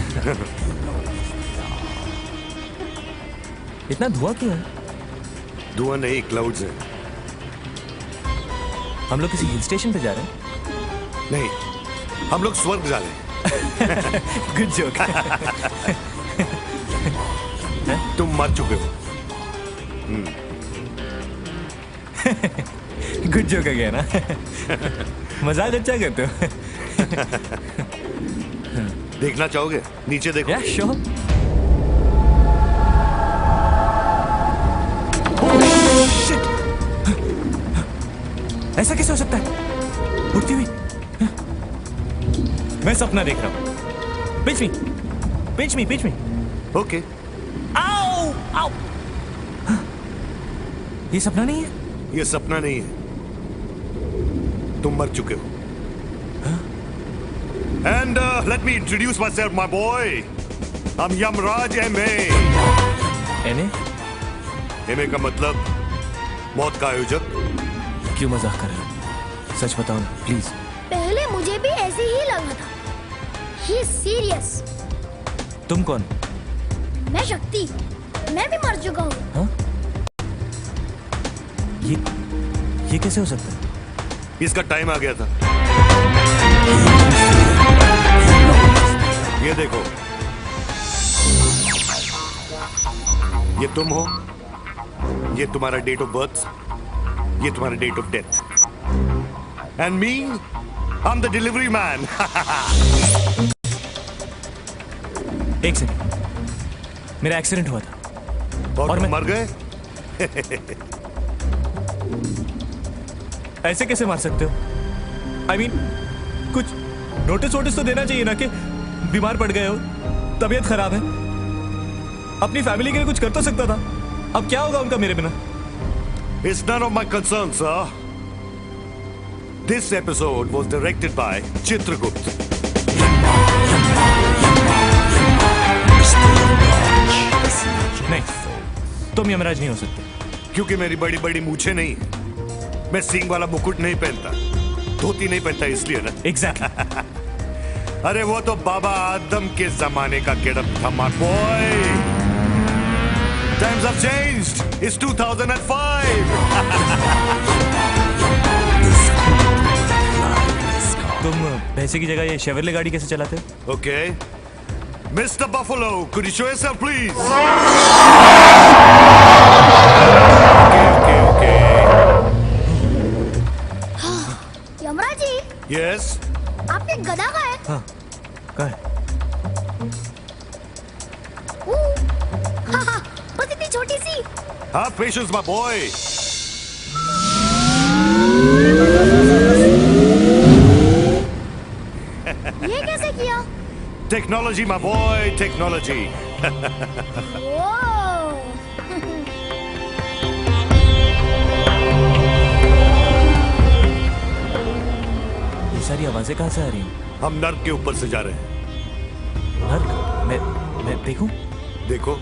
इतना धुआं क्यों है? धुआं नहीं, क्लाउड्स हैं। हम लोग किसी हिल स्टेशन पे जा रहे हैं? नहीं, हम लोग स्वर्ग जा रहे हैं। Good joke. तुम मर चुके हो। गुड जोक गया ना। मजाक अच्छा करते हो। देखना चाहोगे? नीचे देखो। Yeah, sure. ऐसा कैसे हो सकता है? उड़ती हुई? मैं सपना देख रहा हूँ। पिंच मी, पिंच मी, पिंच मी। ओके। आओ, आओ। ये सपना नहीं है? ये सपना नहीं है। तुम मर चुके हो। And let me introduce myself, my boy. I'm Yamraj M.A. M.A. M.A. का मतलब मौत का आयोजक। क्यों मजाक कर रहे हो? सच बताओ ना, प्लीज। पहले मुझे भी ऐसे ही लगा था। He is serious. तुम कौन? मैं शक्ति। मैं भी मर चुका हूँ। हाँ? ये कैसे हो सकता है? इसका टाइम आ गया था। ये देखो, ये तुम हो, ये तुम्हारा डेट ऑफ बर्थ, ये तुम्हारा date of death. And me, I am the delivery man. एक सेकंड, मेरा एक्सीडेंट हुआ था और मैं मर गए। ऐसे कैसे मार सकते हो? I mean, कुछ नोटिस वोटिस तो देना चाहिए ना कि बीमार पड़ गए हो, तबीयत खराब है। अपनी फैमिली के लिए कुछ कर तो सकता था। अब क्या होगा उनका मेरे बिना? It's none of my concern, sir. This episode was directed by Chitragupta. नहीं, तुम यमराज नहीं हो सकते। क्योंकि मेरी बड़ी बड़ी मूछें नहीं है। मैं सींग वाला मुकुट नहीं पहनता, धोती नहीं पहनता इसलिए ना। एग्जैक्टली। अरे वो तो बाबा आदम के जमाने का गेटअप था my boy. Times have changed, it's 2005। तुम पैसे की जगह ये शेवरले गाड़ी कैसे चलाते हो? Okay, mister buffalo, could you show yourself please? Okay. Yamraj ji, Yes. आपके गधा का है? हाँ, कहाँ है? हाँ, बस इतनी छोटी सी। हाँ, patience my boy. ये कैसे किया? Technology my boy, technology. ये सारी आवाजें कहाँ से आ रही हैं? हम नर्क के ऊपर से जा रहे हैं। नर्क? मैं देखूं? देखो।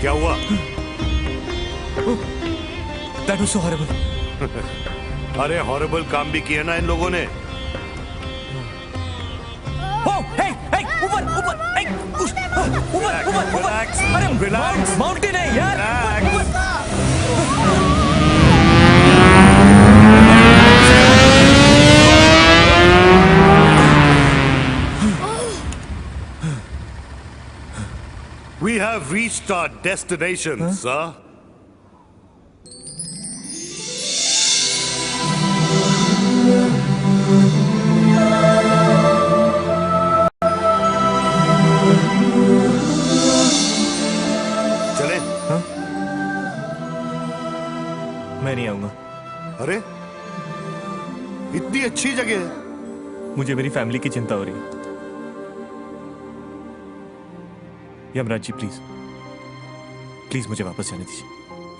क्या हुआ? That was so horrible. अरे हॉरिबल काम भी किया ना इन लोगों ने। ऊपर! माउंटेन है यार! We have reached our destination, sir. चले? मैं नहीं आऊंगा। अरे, इतनी अच्छी जगह है। मुझे मेरी फैमिली की चिंता हो रही है। यमराज जी प्लीज मुझे वापस जाने दीजिए।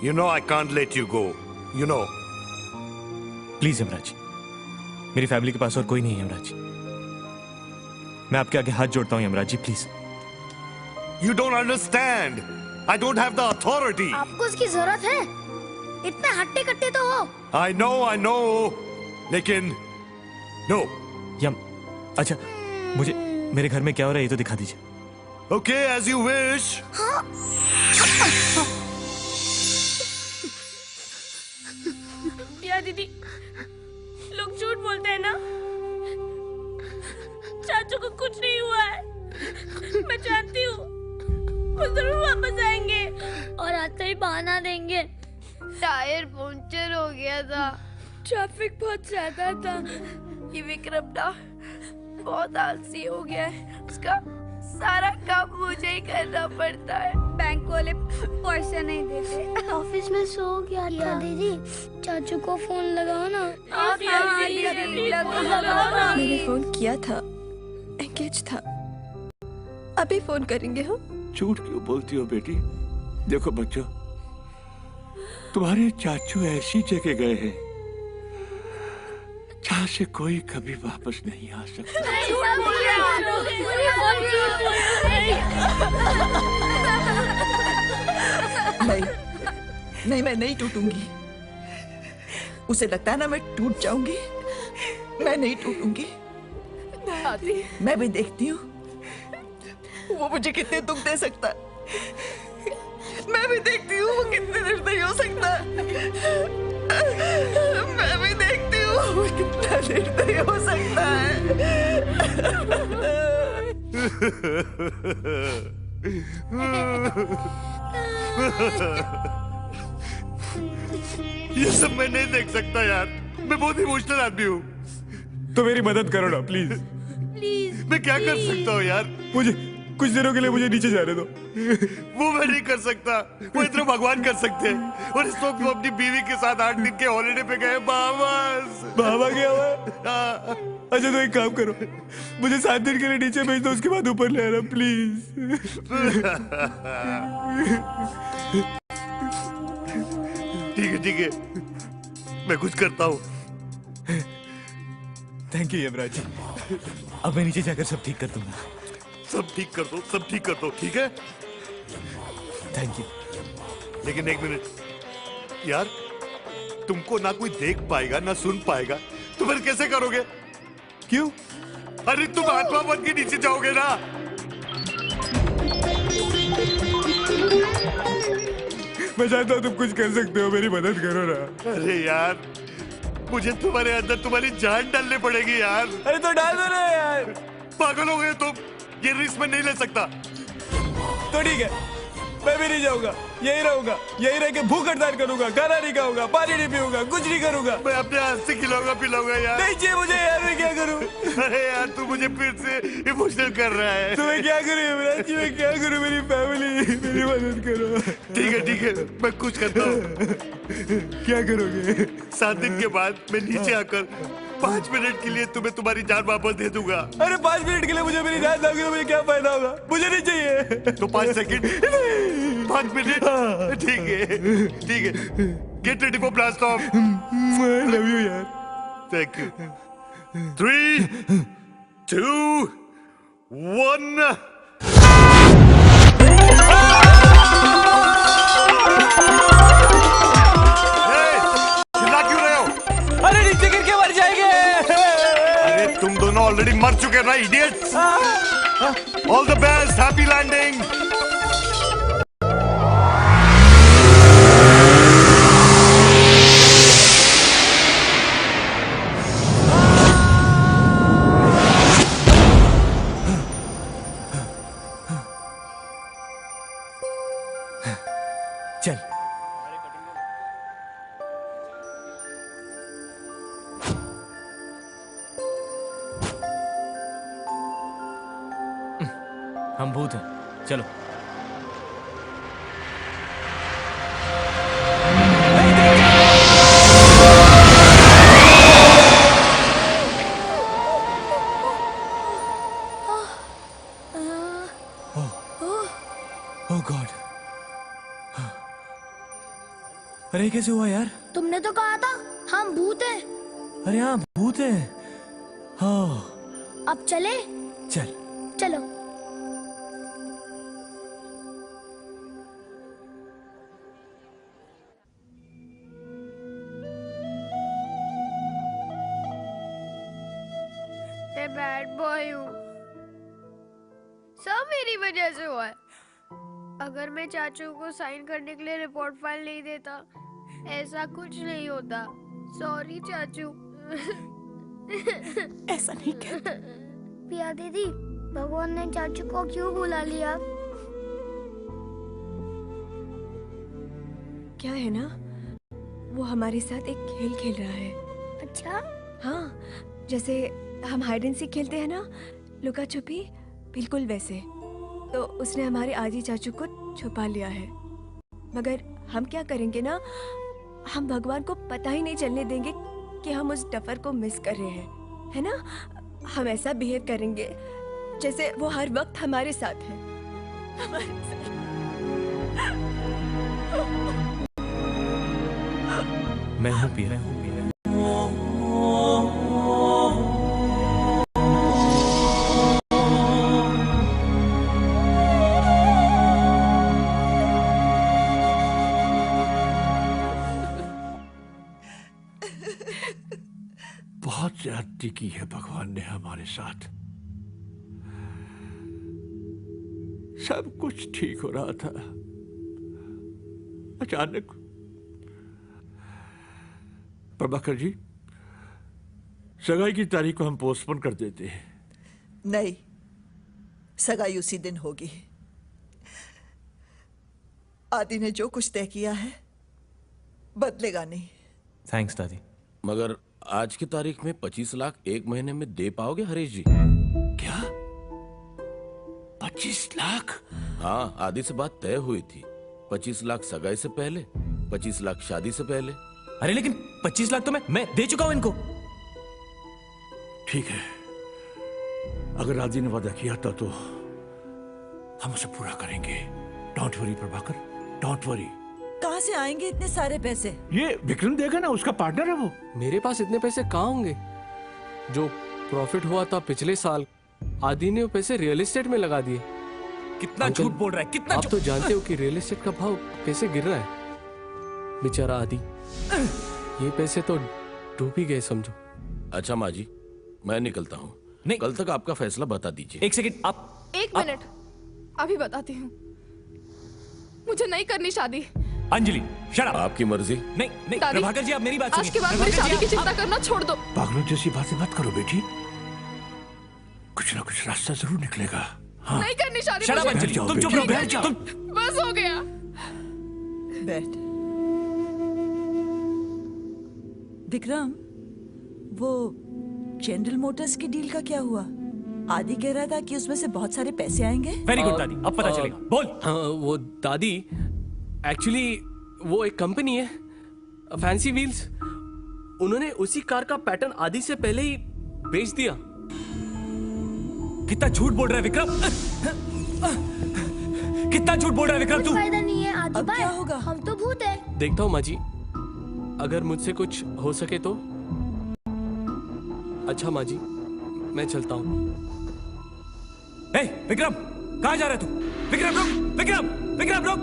You know I can't let you go. You know. Please Yamraj ji, मेरी फैमिली के पास और कोई नहीं है यमराज जी। मैं आपके आगे हाथ जोड़ता हूँ Yamraj ji, please. You don't understand. I don't have the authority. आपको इसकी जरूरत है? इतने हट्टे कट्टे तो हो। I know. लेकिन no. अच्छा, मुझे मेरे घर में क्या हो रहा है ये तो दिखा दीजिए। Okay, as you wish. या दीदी, लोग झूठ बोलते हैं ना। चाचू को कुछ नहीं हुआ है। मैं जानती हूँ, वो जरूर वापस आएंगे और आते ही बहाना देंगे। टायर पंक्चर हो गया था, ट्रैफिक बहुत ज्यादा था। ये विक्रम ना बहुत आलसी हो गया है। उसका सारा काम मुझे ही करना पड़ता है। बैंक वाले पैसे नहीं देते। ऑफिस में सो गया था। दीदी, चाचू को फोन लगाओ ना। मैंने फोन किया था, एंगेज था। अभी फोन करेंगे हम। झूठ क्यों बोलती हो बेटी? देखो बच्चों, तुम्हारे चाचू ऐसी जगह गए हैं जहाँ से कोई कभी वापस नहीं आ सकता। नहीं, मैं नहीं टूटूंगी। उसे लगता है ना मैं टूट जाऊंगी। मैं नहीं टूटूंगी। मैं भी देखती हूँ वो मुझे कितने दुख दे सकता है। मैं भी देखती हूँ वो कितने निर्दयी हो सकता है। मैं भी देखती हूँ वो कितना निर्दयी हो सकता ये सब मैं नहीं देख सकता यार। मैं बहुत इमोशनल आदमी हूँ। तो मेरी मदद करो ना प्लीज। मैं क्या कर सकता हूँ यार? मुझे कुछ दिनों के लिए मुझे नीचे जाने दो। वो मैं नहीं कर सकता, वो इतना भगवान कर सकते हैं। और इस वक्त वो अपनी बीवी के साथ 8 दिन के हॉलिडे पे गए बाबा। बाबा गया हुआ है? अच्छा तो एक काम करो, मुझे 7 दिन के लिए नीचे भेज दो, उसके बाद ऊपर ले आना प्लीज। ठीक है, मैं कुछ करता हूँ। थैंक यू यमराज जी, अब मैं नीचे जाकर सब ठीक कर दूंगा। सब ठीक कर दो, ठीक है? Thank you. लेकिन एक मिनट यार, तुमको ना कोई देख पाएगा ना सुन पाएगा, तो फिर कैसे करोगे? क्यों? अरे तुम आत्मा बन के नीचे जाओगे ना। मैं चाहता हूँ तुम कुछ कर सकते हो, मेरी मदद करो ना। अरे यार, मुझे तुम्हारे अंदर तुम्हारी जान डालनी पड़ेगी यार। अरे तो डाल दो ना यार। पागल हो गए तुम, ये रिस्क मैं नहीं ले सकता। तो ठीक है, मैं भी नहीं जाऊंगा, यही रहूंगा, यही रह के भूख हड़ताल करूंगा, खाना नहीं खाऊंगा, पानी नहीं पीऊंगा, कुछ नहीं करूंगा। मैं अपने हाथ से खिलाऊंगा पिलाऊंगा यार। नहीं चाहिए मुझे यार, मैं क्या करूं? अरे यार, तू मुझे फिर से इमोशनल कर रहा है। तो मैं क्या करूं यमराज जी, मैं क्या करूं? मेरी फैमिली, मेरी मदद करो। ठीक है, मैं कुछ करता हूँ। क्या करोगे? 7 दिन के बाद मैं नीचे आकर 5 मिनट के लिए तुम्हें तुम्हारी जान वापस दे दूंगा। अरे 5 मिनट के लिए मुझे मेरी जान दोगे तो मुझे क्या फायदा होगा? मुझे नहीं चाहिए। तो 5 सेकंड, 5 मिनट, ठीक है। Get ready for blast off. I love you यार। Thank you. 3, 2, 1। चिल्ला क्यों रहे हो? अरे नीचे गिर के मर जाएंगे। अरे तुम दोनों ऑलरेडी मर चुके ना idiots. All the best, happy landing. चल। हम भूत हैं, चलो। ओह गॉड, अरे कैसे हुआ यार? तुमने तो कहा था हम भूत हैं। अरे हाँ भूत है। हाँ अब चले? चल। चलो। मैं बैड बॉय हूँ, सब मेरी वजह से हुआ है। अगर मैं चाचू को साइन करने के लिए रिपोर्ट फाइल नहीं देता, ऐसा कुछ नहीं होता। सॉरी चाचू। ऐसा नहीं कहते। पिया दीदी, भगवान ने चाचू को क्यों बुला लिया? क्या है ना, वो हमारे साथ एक खेल खेल रहा है। अच्छा? हाँ, जैसे हम हाइड एंड सीक खेलते हैं ना, लुका छुपी, बिल्कुल वैसे। तो उसने हमारे आजी चाचू को छुपा लिया है। मगर हम क्या करेंगे ना, हम भगवान को पता ही नहीं चलने देंगे कि हम उस डफर को मिस कर रहे हैं, है ना? हम ऐसा बिहेव करेंगे जैसे वो हर वक्त हमारे साथ है। मैं हूँ पिया। बहुत ज्यादती की है भगवान ने हमारे साथ। सब कुछ ठीक हो रहा था, अचानक। प्रभाकर जी, सगाई की तारीख को हम पोस्टपोन कर देते हैं। नहीं, सगाई उसी दिन होगी। आदि ने जो कुछ तय किया है बदलेगा नहीं। थैंक्स दादी। मगर आज की तारीख में 25 लाख 1 महीने में दे पाओगे हरीश जी? क्या 25 लाख? हाँ, आदि से बात तय हुई थी। 25 लाख सगाई से पहले, 25 लाख शादी से पहले। अरे लेकिन 25 लाख तो मैं दे चुका हूं इनको। ठीक है, अगर आदि ने वादा किया था तो हम उसे पूरा करेंगे। Don't worry Prabhakar, don't worry. कहाँ से आएंगे इतने सारे पैसे? ये विक्रम देगा ना, उसका पार्टनर है वो। मेरे पास इतने पैसे कहाँ होंगे? जो प्रॉफिट हुआ था पिछले साल, आदि ने वो पैसे रियल एस्टेट में लगा दिए। कितना झूठ बोल रहा है, कितना आप तो जानते हो कि रियल एस्टेट का भाव कैसे गिर रहा है। बेचारा आदि, ये पैसे तो डूब ही गए समझो। अच्छा माँ जी, मैं निकलता हूँ। नहीं, कल तक आपका फैसला बता दीजिए। एक सेकंड, आप 1 मिनट, अभी बताती हूँ। मुझे नहीं करनी शादी। Anjali, shut up. आपकी मर्जी। नहीं, दादी, प्रभाकर जी आप मेरी बात सुनिए। आज के बाद मेरी शादी की चिंता करना छोड़ दो। पागलों जैसी बातें मत करो बेटी, कुछ ना कुछ रास्ता जरूर निकलेगा। हाँ। नहीं करनी शादी। शट अप अंजलि, तुम चुप रहो, बैठ जाओ। बस हो गया। बैठ। विक्रम, वो जनरल मोटर्स की डील का क्या हुआ? आदि कह रहा था कि उसमें से बहुत सारे पैसे आएंगे। वेरी गुड दादी, अब पता चलेगा। बोल। वो दादी, एक्चुअली वो एक कंपनी है, फैंसी व्हील्स। उन्होंने उसी कार का पैटर्न आदि से पहले ही बेच दिया। कितना झूठ बोल रहा है विक्रम, कितना झूठ बोल रहा है विक्रम तू। फायदा नहीं है आदि भाई, क्या होगा? हम तो भूत है। देखता हूँ माँ जी, अगर मुझसे कुछ हो सके तो। अच्छा माँ जी, मैं चलता हूँ। विक्रम, कहाँ जा रहा है तू? विक्रम रुक, विक्रम, विक्रम रुक,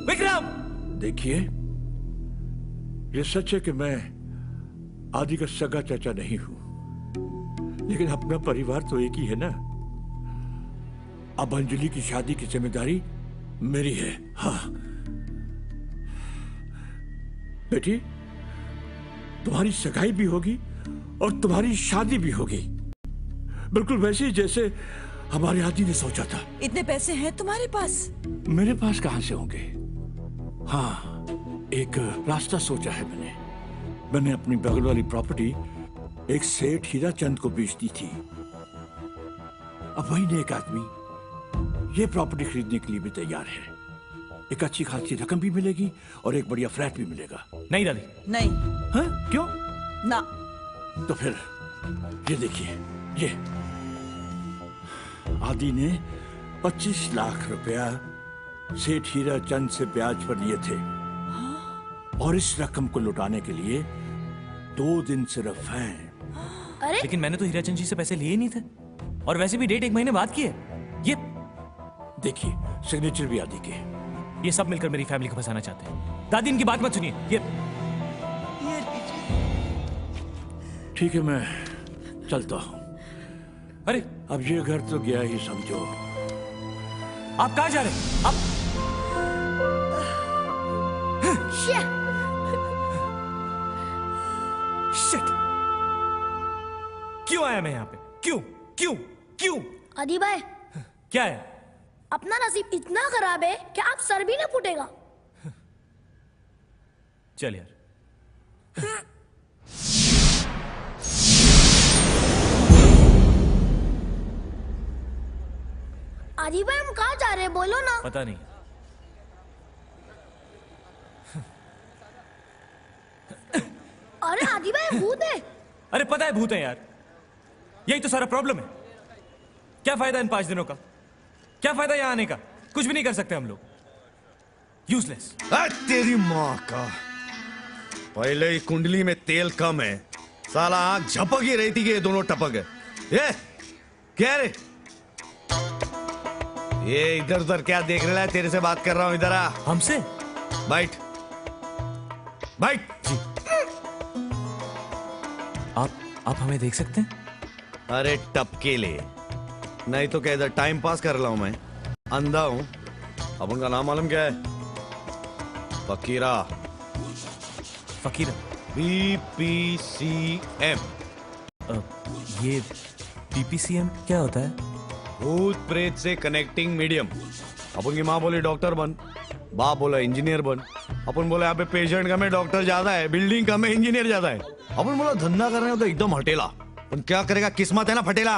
विक्रम। देखिए, ये सच है कि मैं आदि का सगा चाचा नहीं हूं, लेकिन अपना परिवार तो एक ही है ना। अब अंजलि की शादी की जिम्मेदारी मेरी है। हाँ बेटी, तुम्हारी सगाई भी होगी और तुम्हारी शादी भी होगी, बिल्कुल वैसे ही जैसे हमारे आदि ने सोचा था। इतने पैसे हैं तुम्हारे पास? मेरे पास कहां से होंगे? हाँ, एक रास्ता सोचा है मैंने अपनी बगल वाली प्रॉपर्टी एक सेठ हीरा चंद को बेच दी थी। अब वही ने एक आदमी ये प्रॉपर्टी खरीदने के लिए भी तैयार है। एक अच्छी खासी रकम भी मिलेगी और एक बढ़िया फ्लैट भी मिलेगा। नहीं दादी, नहीं। हाँ? क्यों? ना। तो फिर ये देखिए, ये आदि ने 25 लाख रुपया सेठ हीरा चंद से ब्याज पर लिए थे। और इस रकम को लौटाने के लिए 2 दिन सिर्फ हैं। अरे? लेकिन मैंने तो हीराचंद जी से पैसे लिए नहीं थे, और वैसे भी डेट 1 महीने बाद की है। ये देखिए, सिग्नेचर भी आदि के। ये सब मिलकर मेरी फैमिली को फंसाना चाहते हैं। दादी, इनकी बात मत सुनिए। ये ठीक है, मैं चलता हूं। अरे, अब ये घर तो गया ही समझो। आप कहाँ जा रहे हैं? आप शिट! क्यों आया मैं यहाँ पे? क्यों क्यों क्यों? आदि भाई, क्या है? अपना नसीब इतना खराब है कि आप सर भी न फूटेगा। चल यार। आदि भाई, हम कहाँ जा रहे हैं? बोलो ना। पता नहीं। अरे आदि भाई, भूत है। अरे पता है भूत है यार, यही तो सारा प्रॉब्लम है। क्या फायदा इन 5 दिनों का? क्या फायदा यहाँ आने का? कुछ भी नहीं कर सकते हम लोग। यूजलेस। तेरी माँ का, पहले ही कुंडली में तेल कम है, साला आंख झपक ही रही थी कि ये दोनों टपक है। ये क्या रे? ये इधर उधर क्या देख रहा है? तेरे से बात कर रहा हूं, इधर आ। हमसे? बैठ बैठ। जी। आप हमें देख सकते हैं? अरे टपके ले, नहीं तो क्या इधर टाइम पास कर रहा हूं मैं? अंधा हूं। अपन का नाम मालूम क्या है? फकीरा। फकीरा? BPCM। ये BPCM क्या होता है? भूत प्रेत से कनेक्टिंग मीडियम। अपन की माँ बोली डॉक्टर बन, बाप बोला इंजीनियर बन। अपन बोला यहाँ पे पेशेंट कम है, डॉक्टर ज्यादा है, बिल्डिंग कम है, इंजीनियर ज्यादा है। अपन बोला धंधा कर रहे हो तो एकदम हटेला, अपन क्या करेगा, किस्मत है ना फटेला।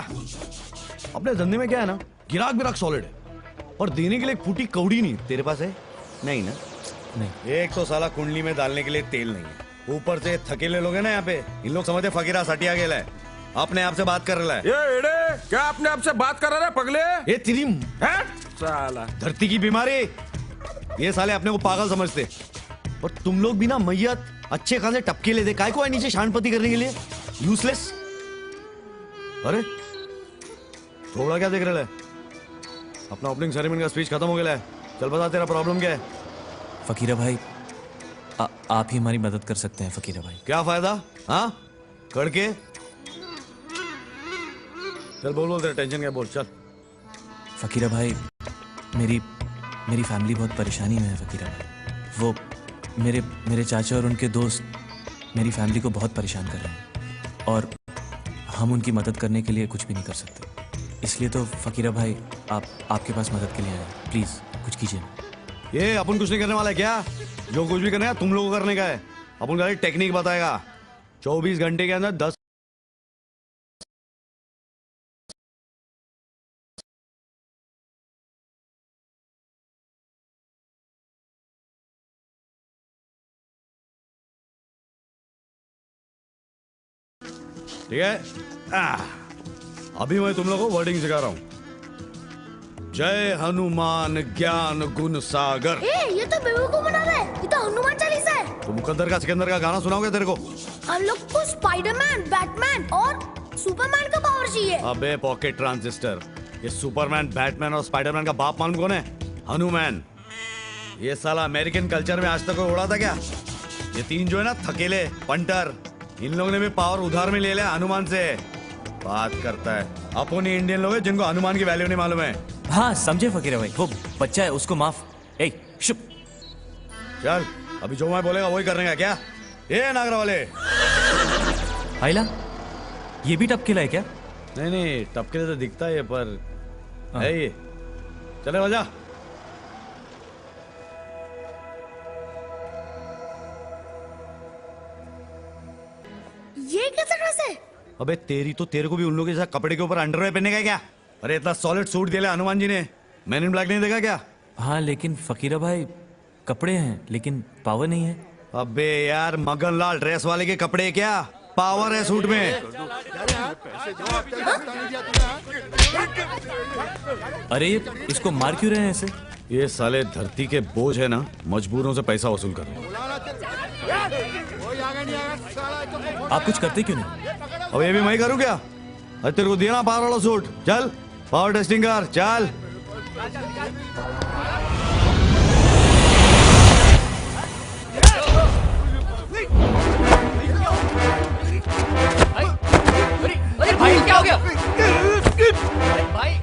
अपने धंधे में क्या है ना, गिराक बिराक सॉलिड है, और देने के लिए एक फूटी कौड़ी नहीं तेरे पास है? नहीं ना? नहीं। एक तो साला कुंडली में डालने के लिए तेल नहीं है, ऊपर से थकेले लोग हैं ना यहाँ पे, इन लोग समझते फकीरा सटिया गेला है, अपने आप से बात कर रहा है। ये एड़े, क्या अपने आप से बात कर रहा है पगले? ये तेरी साला धरती की बीमारी, ये साले अपने को पागल समझते, और तुम लोग भी ना मैयत अच्छे खासे टपके लेते, काय को है नीचे शानपति करने के लिए, यूजलेस। अरे थोड़ा क्या देख रहा है? अपना ओपनिंग सेरेमनी का स्पीच खत्म हो गया है, चल बता तेरा प्रॉब्लम क्या है? फकीरा भाई, आप ही हमारी मदद कर सकते हैं फकीरा भाई। क्या फायदा? हाँ करके चल बोल तेरा टेंशन क्या, बोल चल। फकीरा भाई, मेरी फैमिली बहुत परेशानी में है फकीरा भाई। वो मेरे चाचा और उनके दोस्त मेरी फैमिली को बहुत परेशान कर रहे हैं, और हम उनकी मदद करने के लिए कुछ भी नहीं कर सकते, इसलिए तो फकीरा भाई आपके पास मदद के लिए आए हैं, प्लीज कुछ कीजिए। ये अपन कुछ नहीं करने वाला है क्या? जो कुछ भी करना है तुम लोगों को करने का है, अपन खाली टेक्निक बताएगा, 24 घंटे के अंदर 10 ठीक है। अभी मैं तुम लोगों को वर्डिंग सिखा रहा हूं। जय हनुमान ज्ञान गुण सागर। ये तो बेवकूफ बना रहा है, ये तो हनुमान चालीसा है। तो मुकद्दर का सिकंदर का गाना सुनाओगे तेरे को? हम लोग को स्पाइडरमैन, बैटमैन और सुपरमैन का पावर चाहिए। अबे पॉकेट ट्रांजिस्टर, ये सुपरमैन, बैटमैन और स्पाइडरमैन का बाप मालूम कौन है? हनुमान। ये साला अमेरिकन कल्चर में आज तक कोई उड़ा था क्या? ये तीन जो है ना थकेले पंटर, इन लोगों ने भी पावर उधार में ले लिया हनुमान से। बात करता है अपन ही इंडियन लोग हैं जिनको हनुमान की वैल्यू नहीं मालूम है। हाँ समझे फकीरा भाई, वो बच्चा है, उसको माफ। ए शुभ, चल अभी जो मैं बोलेगा वही करने का क्या? ये नागरा वाले आइला, ये भी टपकेला है क्या? नहीं टपकेले तो दिखता है पर है ये। चले बजा। ये कैसा ड्रेस है? अबे तेरी तो, तेरे को भी उन लोगों के साथ कपड़े के ऊपर अंडरवेयर पहनने का है क्या? अरे इतना सॉलिड सूट दिया हनुमान जी ने, मैन इन ब्लैक नहीं देखा क्या? हाँ लेकिन फकीरा भाई कपड़े हैं लेकिन पावर नहीं है। अबे यार मगन लाल ड्रेस वाले के कपड़े क्या पावर है सूट में? अरे इसको मार क्यों रहे हैं ऐसे? ये साले धरती के बोझ है ना, मजबूरों से पैसा वसूल कर रहे हैं। आप कुछ करते क्यों नहीं? अब ये भी मैं करूं क्या? अरे तेरे को दिया ना पावर वाला सूट, चल पावर टेस्टिंग कर चल। अरे भाई क्या हो गया? भाई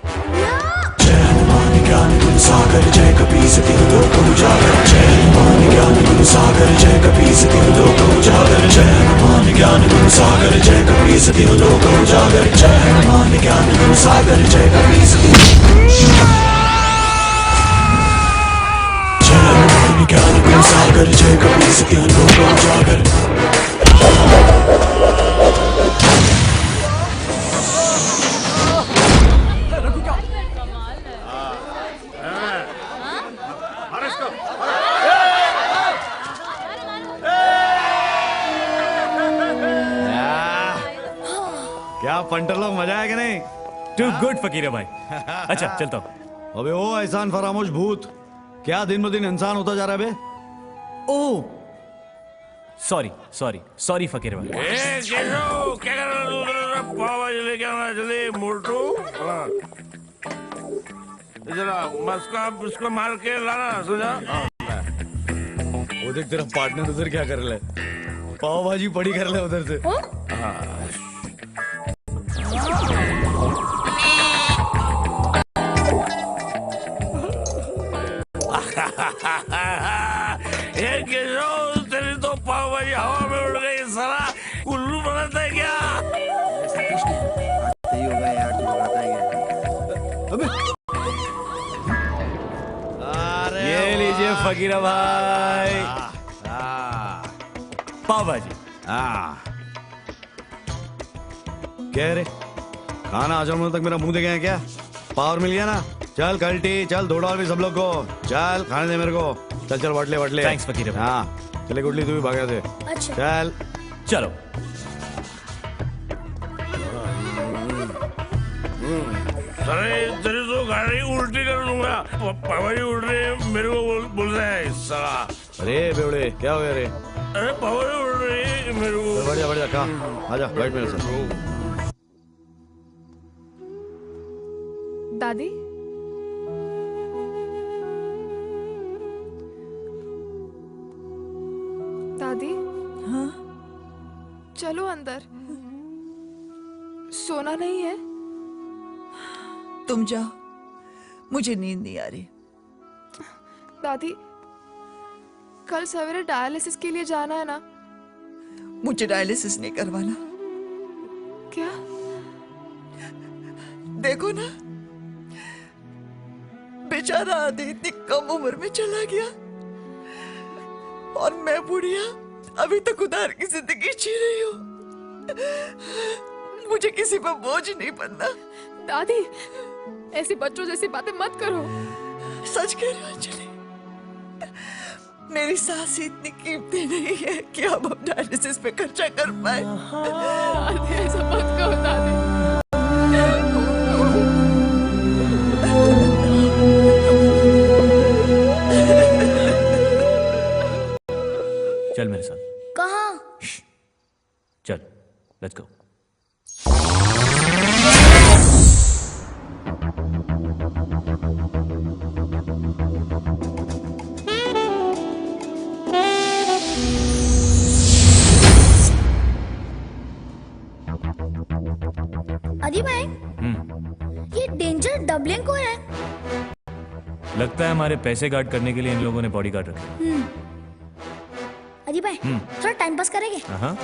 सागर जय कपी सती लोक उजागर, जय हनुमान ज्ञान गुण सागर जय कपी सती लोक उजागर, जय हनुमान ज्ञान गुण सागर जय कपी सती लोक उजागर, जय हनुमान ज्ञान गुण सागर जय कपी सती, जय हनुमान ज्ञान गुण सागर जय कपी सती लोक उजागर। क्या पंटर लोग, मजा आया कि नहीं? टू गुड फकीरा भाई। अच्छा चलता हूँ। अबे ओ एहसान फरामोश भूत, क्या दिन ब दिन इंसान होता जा रहा है बे? ओह सॉरी सॉरी सॉरी फकीरा भाई। क्या कर रहा है? पाव भाजी लेके आना जल्दी मोटू। जरा उसको मार के लाना, सुना? वो देख तेरा पार्टनर उधर क्या कर रहा है, पाव भाजी पड़ी कर रहा है उधर से। तेरी तो पाव भाजी हवा में उड़ गई, साला उल्लू बनाता है क्या? सही होगा यार, तू लगाता है अरे ये लीजिए फकीरा भाई पाव भाजी। क्या रे, खाना हजम होने तक मेरा मुंह देखे हैं क्या? पावर मिल गया ना? चल कल्टी, चल $2 भी सब लोग को। चल खाने दे मेरे को। चल चल वटले। थैंक्स फकीर। हाँ चले गुडली, तू भी भागा से। अच्छा। चल चलो। अरे तेरी तो गाड़ी उल्टी कर दूंगा। पापा जी उड़ रहे हैं, मेरे को बोल रहा है साला। अरे बेवड़े क्या हो गया रे? अरे पापा जी उड़ रहे हैं मेरे को। बढ़िया कहा, आजा बैठ मेरे साथ। दादी दादी। हाँ चलो अंदर। सोना नहीं है? तुम जाओ, मुझे नींद नहीं आ रही। दादी कल सवेरे डायलिसिस के लिए जाना है ना? मुझे डायलिसिस नहीं करवाना। क्या? देखो ना, बेचारा आदि इतनी कम उम्र में चला गया और मैं बुढ़िया अभी तक उधार की जिंदगी जी रही हूँ। मुझे किसी पर बोझ नहीं बनना। दादी ऐसी बच्चों जैसी बातें मत करो। सच कह रही हो अंजलि, मेरी सांस इतनी कीमती नहीं है कि अब हम डायलिसिस पे खर्चा कर पाए। दादी ऐसा मत कहो दादी। चल मेरे साथ। कहाँ? चल लेट्स गो। अदी भाई ये डेंजर डबलिंग कौन है? लगता है हमारे पैसे गार्ड करने के लिए इन लोगों ने बॉडीगार्ड रखे। अदी भाई थोड़ा टाइम पास करेंगे? हाँ।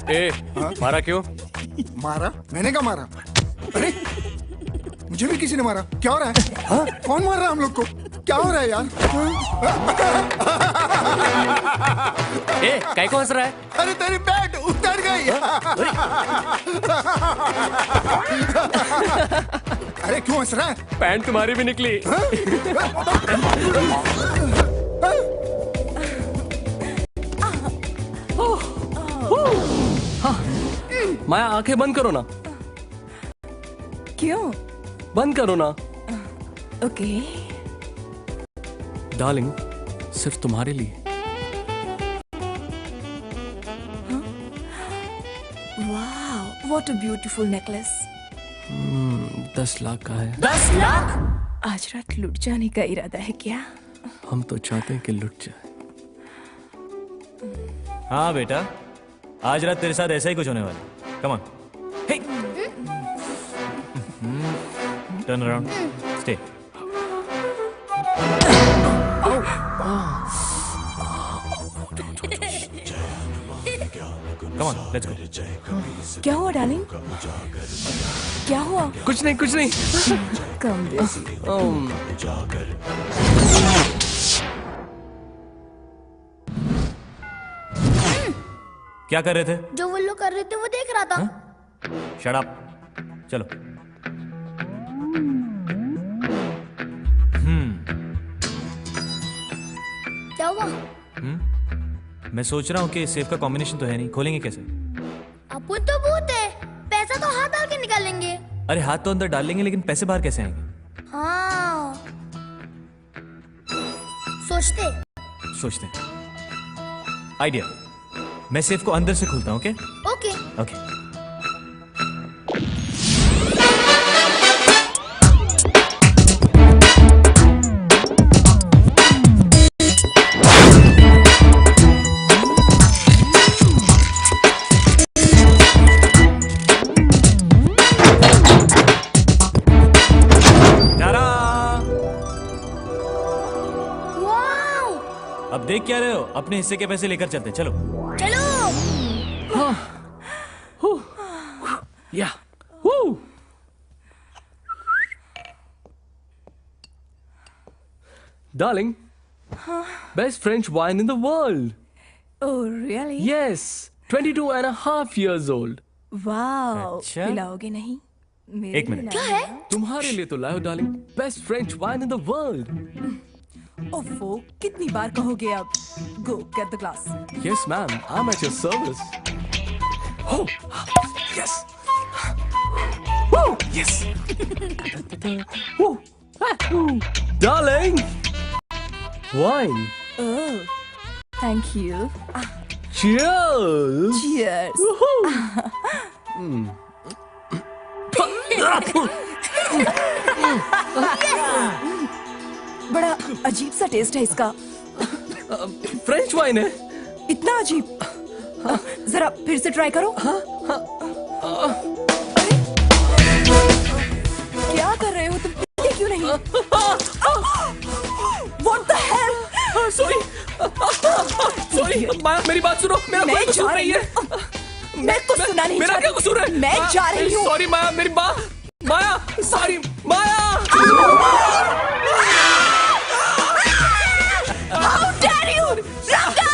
ए, मारा क्यों? मारा? मैंने क्या मारा? अरे मुझे भी किसी ने मारा। क्या हो रहा है? हाँ? कौन मार रहा है हम लोग को? क्या हो रहा है यार? ए, काय को हंस रहा है? अरे तेरी पैंट उतर गई। अरे क्यों हंस रहा है? पैंट तुम्हारी भी निकली। माया आंखें बंद करो ना। क्यों? बंद करो ना। ओके। डार्लिंग सिर्फ तुम्हारे लिए। वाह, what a beautiful necklace. 10 lakh का है। 10 लाख? आज रात लुट जाने का इरादा है क्या? हम तो चाहते हैं कि लुट जाए। हाँ बेटा, आज रात तेरे साथ ऐसा ही कुछ होने वाला है। Come on, hey, turn around, stay. Come on, let's go. क्या हुआ डार्लिंग? क्या हुआ? कुछ नहीं। कम बेसी। क्या कर रहे थे? जो वो लोग कर रहे थे वो देख रहा था। शट अप, चलो। क्या हुआ? मैं सोच रहा हूँ कि सेफ का कॉम्बिनेशन तो है नहीं, खोलेंगे कैसे? अपन तो भूत है, पैसा तो हाथ डाल के निकालेंगे। अरे हाथ तो अंदर डाल लेंगे, लेकिन पैसे बाहर कैसे आएंगे? हाँ सोचते हैं। आइडिया, मैं सेफ को अंदर से खोलता हूँ। Okay okay. अब देख क्या रहे हो? अपने हिस्से के पैसे लेकर चलते, चलो। या darling, best French wine in the world. Oh, really? Yes, 22 and a half years old. Wow. अच्छा? पिलाओगे नहीं? एक मिनट। क्या है? तुम्हारे लिए तो लायो darling, best French wine in the world. ओफो, कितनी बार कहोगे अब? गो get the glass. Yes ma'am, I am at your service. Oh, yes. Woo, yes. Woo. Darling, wine. Oh, thank you. Cheers. Cheers. बड़ा अजीब सा टेस्ट है इसका। फ्रेंच वाइन है। इतना अजीब। जरा फिर से ट्राई करो। क्या कर रहे हो तुम? पीते क्यों नहीं? What the hell? Sorry, माया मेरी बात सुनो। मेरा कोई कसूर नहीं है। मैं तो सुना नहीं। मेरा क्या कसूर है? मैं जा रही हूँ। Sorry माया, मेरी बात। माया, sorry Maya. How dare you? Ranga!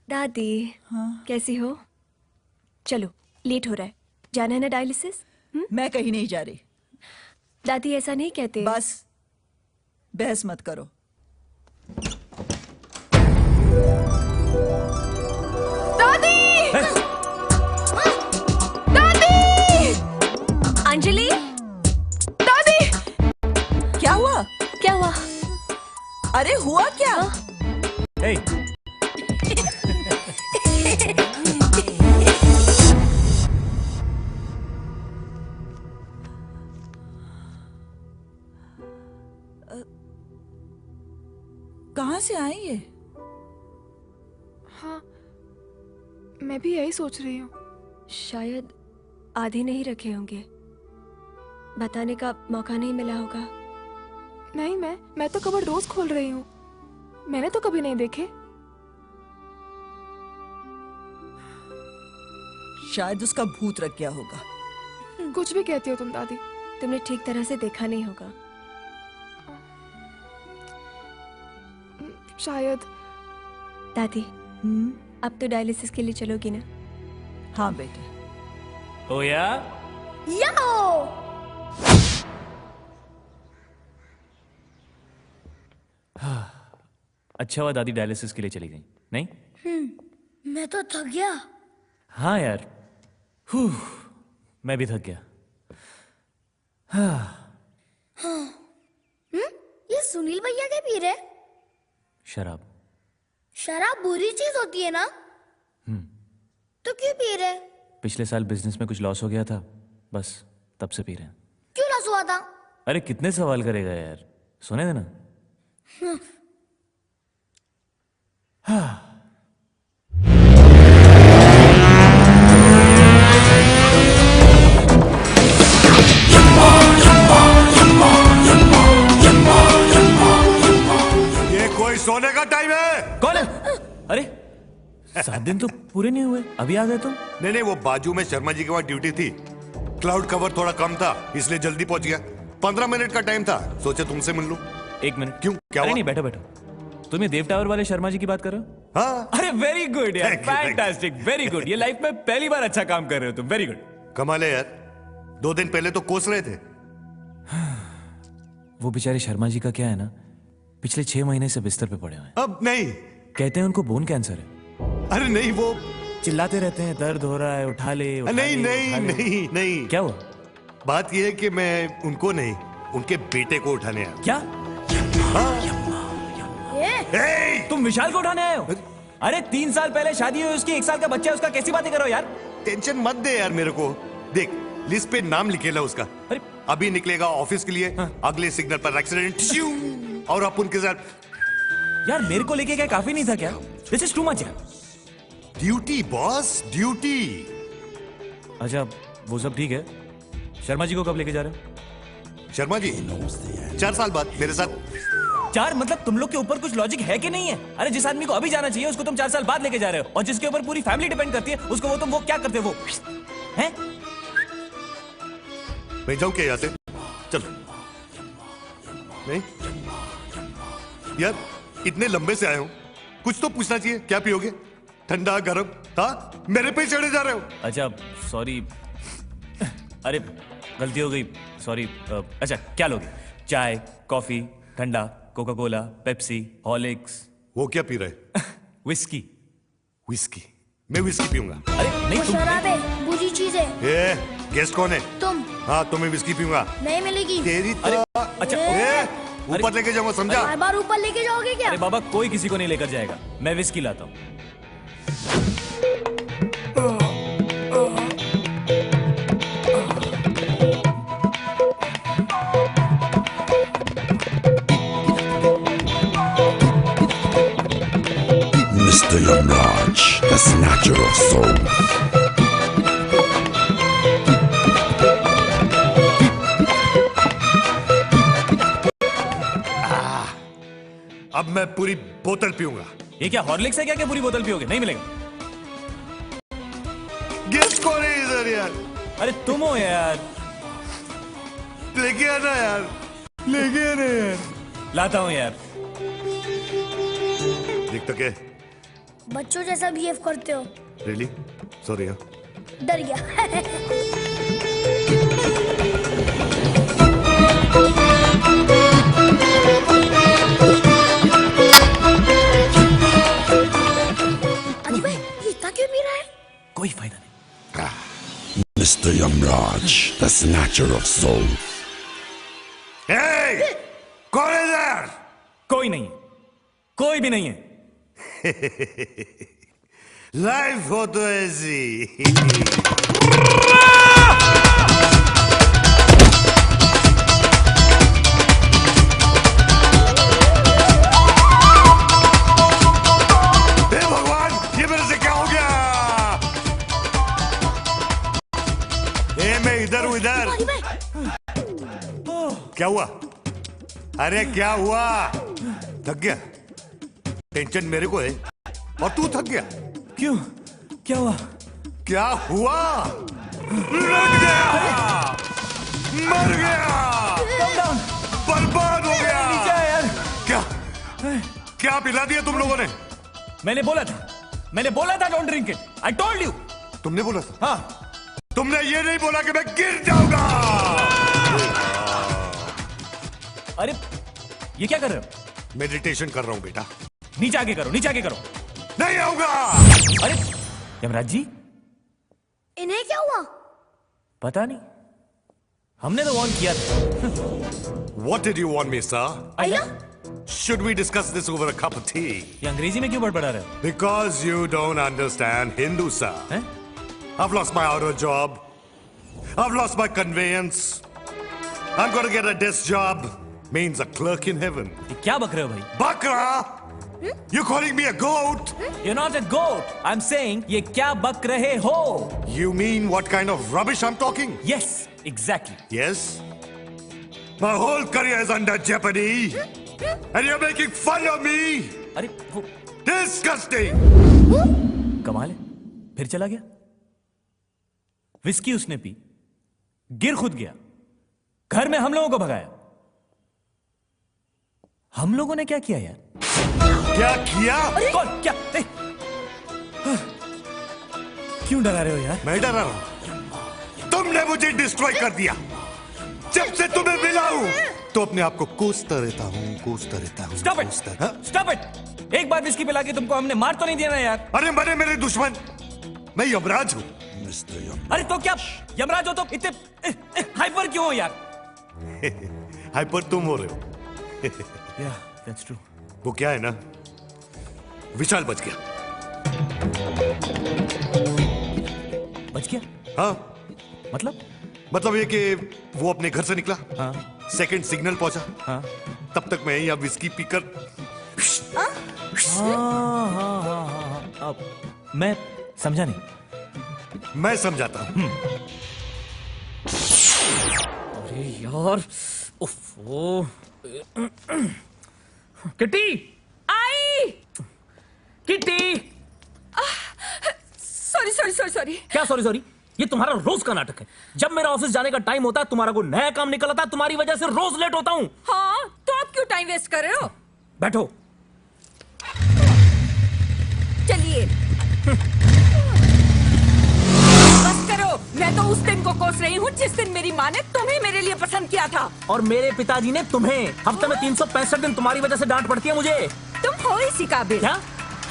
दादी, कैसी हो? चलो, लेट हो रहा है। जाना है ना डायलिसिस? मैं कहीं नहीं जा रही। दादी ऐसा नहीं कहते। बस बहस मत करो। दादी! दादी! अंजलि! दादी! क्या हुआ? क्या हुआ? अरे हुआ क्या? Hey. कहाँ से आई ये? हाँ, मैं भी यही सोच रही हूँ। शायद आधे नहीं रखे होंगे, बताने का मौका नहीं मिला होगा। नहीं, मैं तो कबर्ड रोज खोल रही हूँ। मैंने तो कभी नहीं देखे। शायद उसका भूत रख गया होगा। कुछ भी कहती हो तुम दादी। तुमने ठीक तरह से देखा नहीं होगा। शायद। दादी, अब तो डायलिसिस के लिए चलोगी ना? हाँ बेटे। ओया? अच्छा हुआ दादी डायलिसिस के लिए चली गई। नहीं? मैं तो थक गया। हाँ यार, मैं भी थक गया। ये सुनील भैया क्या पी रहे? शराब। शराब बुरी चीज होती है ना? तो क्यों पी रहे? पिछले साल बिजनेस में कुछ लॉस हो गया था, बस तब से पी रहे हैं। क्यों लॉस हुआ था? अरे कितने सवाल करेगा यार, सुने देना। ये कोई सोने का टाइम है? कौन है? अरे 7 दिन तो पूरे नहीं हुए, अभी आ गए तुम? नहीं, वो बाजू में शर्मा जी के वहाँ ड्यूटी थी। क्लाउड कवर थोड़ा कम था, इसलिए जल्दी पहुंच गया। 15 मिनट का टाइम था, सोचे तुमसे मिल लूं। 1 मिनट। क्यों? क्या हुआ? नहीं, बैठो बैठो। तुम ये देव टावर वाले शर्मा जी की बात कर रहे हो? हाँ। अरे वेरी गुड यार, Thank you, thank you. Fantastic, very good. ये लाइफ में पहली बार अच्छा काम कर रहे हो तुम, वेरी गुड। कमाल है यार, 2 दिन पहले तो कोस रहे थे। वो बेचारे शर्मा जी का क्या है ना, पिछले 6 महीने से बिस्तर पे पड़े हुए हैं। अब नहीं। कहते हैं उनको बोन कैंसर है। अरे नहीं, वो चिल्लाते रहते हैं, दर्द हो रहा है, उठा ले, उठा नहीं ले, नहीं उठा ले। नहीं नहीं। क्या हुआ? बात यह है कि मैं उनको नहीं, उनके बेटे को उठाने आया। क्या? तुम विशाल को उठाने आए हो? अरे 3 साल पहले शादी हुई उसकी, 1 साल का बच्चा है उसका, कैसी बातें करो यार। टेंशन मत दे यार मेरे को। देख, लिस्ट पे नाम लिखेला उसका। अभी निकलेगा ऑफिस के लिए। अगले सिग्नल पर एक्सीडेंट और अपन के साथ। यार मेरे को लेके क्या काफी नहीं था क्या? दिस इज टू मच यार। Duty boss, duty. अच्छा वो सब ठीक है, शर्मा जी को कब लेके जा रहे हो? शर्मा जी 4 साल बाद मेरे साथ। 4 मतलब तुम लोग के ऊपर कुछ लॉजिक है कि नहीं है? अरे जिस आदमी को अभी जाना चाहिए उसको तुम 4 साल बाद लेके जा रहे हो, और जिसके ऊपर पूरी फैमिली डिपेंड करती है उसको वो क्या करते हो वो हैं? मैं जाऊं क्या यहाँ से? चल। नहीं यार, इतने लंबे से आए हो, कुछ तो पूछना चाहिए। क्या पियोगे? ठंडा गरम? हाँ, मेरे पे चढ़े जा रहे हो। अच्छा सॉरी, अरे गलती हो गई, सॉरी। अच्छा क्या लोगे? चाय, कॉफी, ठंडा, कोका कोला, पेप्सी, हॉर्लिक्स? वो क्या पी रहे? विस्की। विस्की? मैं विस्की पीऊंगा। अरे नहीं, वो शराब है, बुरी चीज है। ए, गेस्ट कौन है? तुम। हाँ, तुम्हें विस्की पीऊंगा। नहीं मिलेगी। तेरी तो। अच्छा ऊपर लेके जाऊंगा, समझा? बार बार ऊपर लेके जाओगे क्या? अरे बाबा, कोई किसी को नहीं लेकर जाएगा, मैं विस्की लाता हूँ। Mr. Yamraj, the snatcher of souls. अब मैं पूरी बोतल पीऊंगा। ये क्या हॉर्लिक्स है क्या कि पूरी बोतल पियोगे? नहीं मिलेगा। गेस्ट कौन है इधर यार? अरे तुम हो यार। लेके आना यार, लेके आना यार। लाता हूँ यार। देख तो क्या? बच्चों जैसा बिहेव करते हो। रियली? सॉरी यार। डर गया। अजी भाई, ये इतना क्यों पी रहा है? कोई फायदा नहीं। Mr. Yamraj, the snatcher of souls. Hey! कौन है इधर? कोई नहीं, कोई भी नहीं है। लाइफ हो तो ऐसी। हे भगवान, ये मेरे से क्या हो गया? मैं इधर हूं, इधर। क्या हुआ? अरे क्या हुआ? थक गया? टेंशन मेरे को है और तू थक गया। क्यों? क्या हुआ? क्या हुआ? लग गया, मर गया, बर्बाद हो गया। क्या क्या पिला दिया तुम लोगों ने? मैंने बोला था don't drink it. I told you. तुमने बोला था? हाँ। तुमने ये नहीं बोला कि मैं गिर जाऊंगा। अरे ये क्या कर रहे हो? मेडिटेशन कर रहा हूं बेटा। नीचे आके करो, नीचे आके करो। नहीं आऊंगा। अरे यमराज जी, इन्हें क्या हुआ? पता नहीं, हमने तो वार्न किया था। What did you want me, sir? भैया? Should we discuss this over a cup of tea? ये अंग्रेजी में क्यों बड़बड़ा रहे हो? Because you don't understand Hindu, sir. I've lost my auto job. I've lost my conveyance. I'm gonna get a desk job. Means a clerk in heaven. ये क्या बक रहे हो भाई? Bakra? You calling me a goat? You're not a goat. I'm saying ये क्या बक रहे हो? You mean what kind of rubbish I'm talking? Yes, exactly. Yes? My whole career is under jeopardy. And you're making fun of me? अरे वो Disgusting! कमाल है, फिर चला गया। विस्की उसने पी, गिर खुद गया, घर में हम लोगों को भगाया। हम लोगों ने क्या किया यार? क्या किया? कौन? क्या? क्यों डरा रहे हो यार? मैं डरा रहा हूं? तुमने मुझे डिस्ट्रॉय कर दिया। जब से तुम्हें मिला हूं तो अपने आप को कोसता रहता हूं। Stop it! Stop it! एक बार विस्की पिला के तुमको हमने मार तो नहीं दिया ना यार? अरे मरे मेरे दुश्मन, मैं यमराज हूं। अरे तो क्या यमराज हो तो इतने हाइपर क्यों हो यार? हाइपर तुम हो रहे हो। Yeah, that's true. वो क्या है ना, विशाल बच गया। बच गया? हाँ। मतलब ये कि वो अपने घर से निकला। हाँ। सेकंड सिग्नल पहुंचा। हाँ। तब तक मैं यहाँ विस्की पीकर। हाँ। अब मैं समझा नहीं। मैं समझाता हूं। अरे यार, उफ़। किट्टी आई। किट्टी। सॉरी। क्या सॉरी? ये तुम्हारा रोज का नाटक है। जब मेरा ऑफिस जाने का टाइम होता है तुम्हारा कोई नया काम निकल आता है, तुम्हारी वजह से रोज लेट होता हूँ। हाँ, तो आप क्यों टाइम वेस्ट कर रहे हो? बैठो। चलिए बस करो। मैं तो उस दिन को कोस रही हूँ जिस दिन मेरी माँ ने तुम्हें मेरे लिए पसंद किया था। और मेरे पिताजी ने तुम्हें। हफ्ते में 365 दिन तुम्हारी वजह से डांट पड़ती है मुझे। तुम हो इसी काबिल। क्या?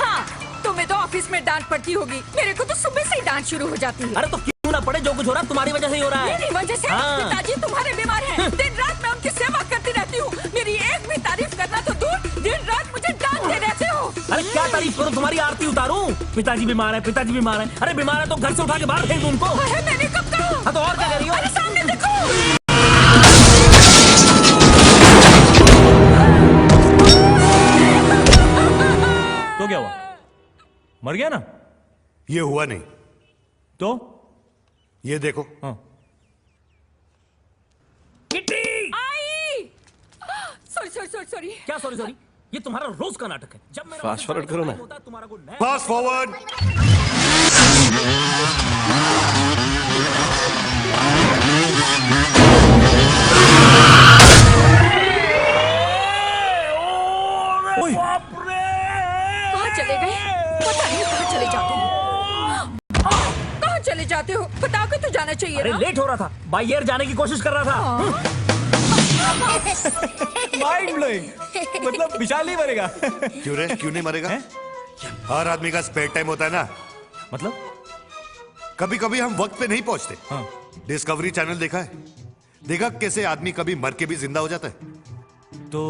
हाँ, तुम्हें तो ऑफिस में डांट पड़ती होगी, मेरे को तो सुबह से ही डांट शुरू हो जाती है। अरे तो क्यों ना पड़े, जो कुछ हो रहा है तुम्हारी वजह से ही हो रहा है। मेरी वजह से? हाँ। पिताजी तुम्हारे बीमार हैं। दिन रात मैं उनकी सेवा करती रहती हूँ, मेरी एक भी तारीफ करना तो दूर, दिन रात मुझे डांटते रहते हो। अरे क्या तारीफ करूं, तुम्हारी आरती उतारूं? पिताजी बीमार है, पिताजी बीमार है। अरे बीमार है तो घर से उठा के बाहर फेंक दूं उनको। मैंने कब कहा? हाँ तो और क्या कर रही हो? अरे सामने देखो। तो क्या हुआ? मर गया ना? ये हुआ नहीं तो ये देखो। हाँ। आई! सॉरी। क्या सॉरी? ये तुम्हारा रोज का नाटक है। जब मेरा फास्ट फॉरवर्ड करो ना। Fast forward. कहाँ चले गए? पता नहीं कहाँ चले जाते हो। कहाँ चले जाते हो? बता के तो जाना चाहिए अरे ना। लेट हो रहा था, बाय एयर जाने की कोशिश कर रहा था। Mind blowing. मतलब विशाल नहीं मरेगा। क्यों नहीं मरेगा? हर आदमी का स्पेयर टाइम होता है ना। मतलब कभी कभी हम वक्त पे नहीं पहुंचते। हाँ। डिस्कवरी चैनल देखा है? देखा कैसे आदमी कभी मर के भी जिंदा हो जाता है। तो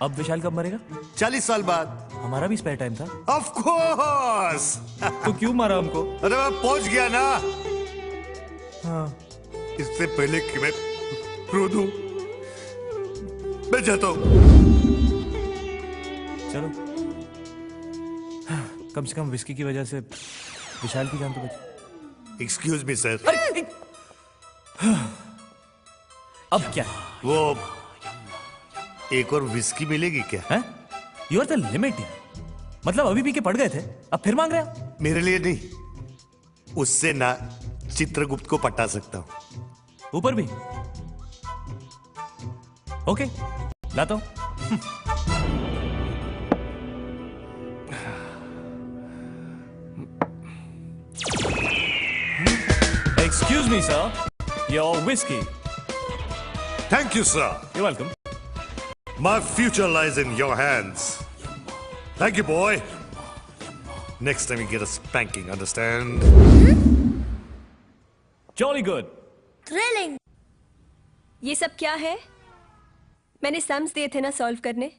अब विशाल कब मरेगा? 40 साल बाद। हमारा भी स्पेयर टाइम था। Of course. तो क्यों मारा हमको? अरे मैं पहुंच गया ना। हाँ। इससे पहले कि मैं रो दूं, मैं जाता हूं। चलो, कम से कम विस्की की वजह से विशाल की जान तो बची। Excuse me sir. अब क्या? वो एक और विस्की मिलेगी क्या? है? You are the limit. मतलब अभी पी के पड़ गए थे, अब फिर मांग रहे हो? मेरे लिए नहीं, उससे ना चित्रगुप्त को पटा सकता हूं। ऊपर भी? ओके, लाता हूं। Excuse me, sir. Your whiskey. Thank you, sir. You're welcome. My future lies in your hands. Thank you, boy. Next time you get a spanking, understand? Jolly good. Thrilling. ये सब क्या है? मैंने सम्स दिए थे ना सॉल्व करने।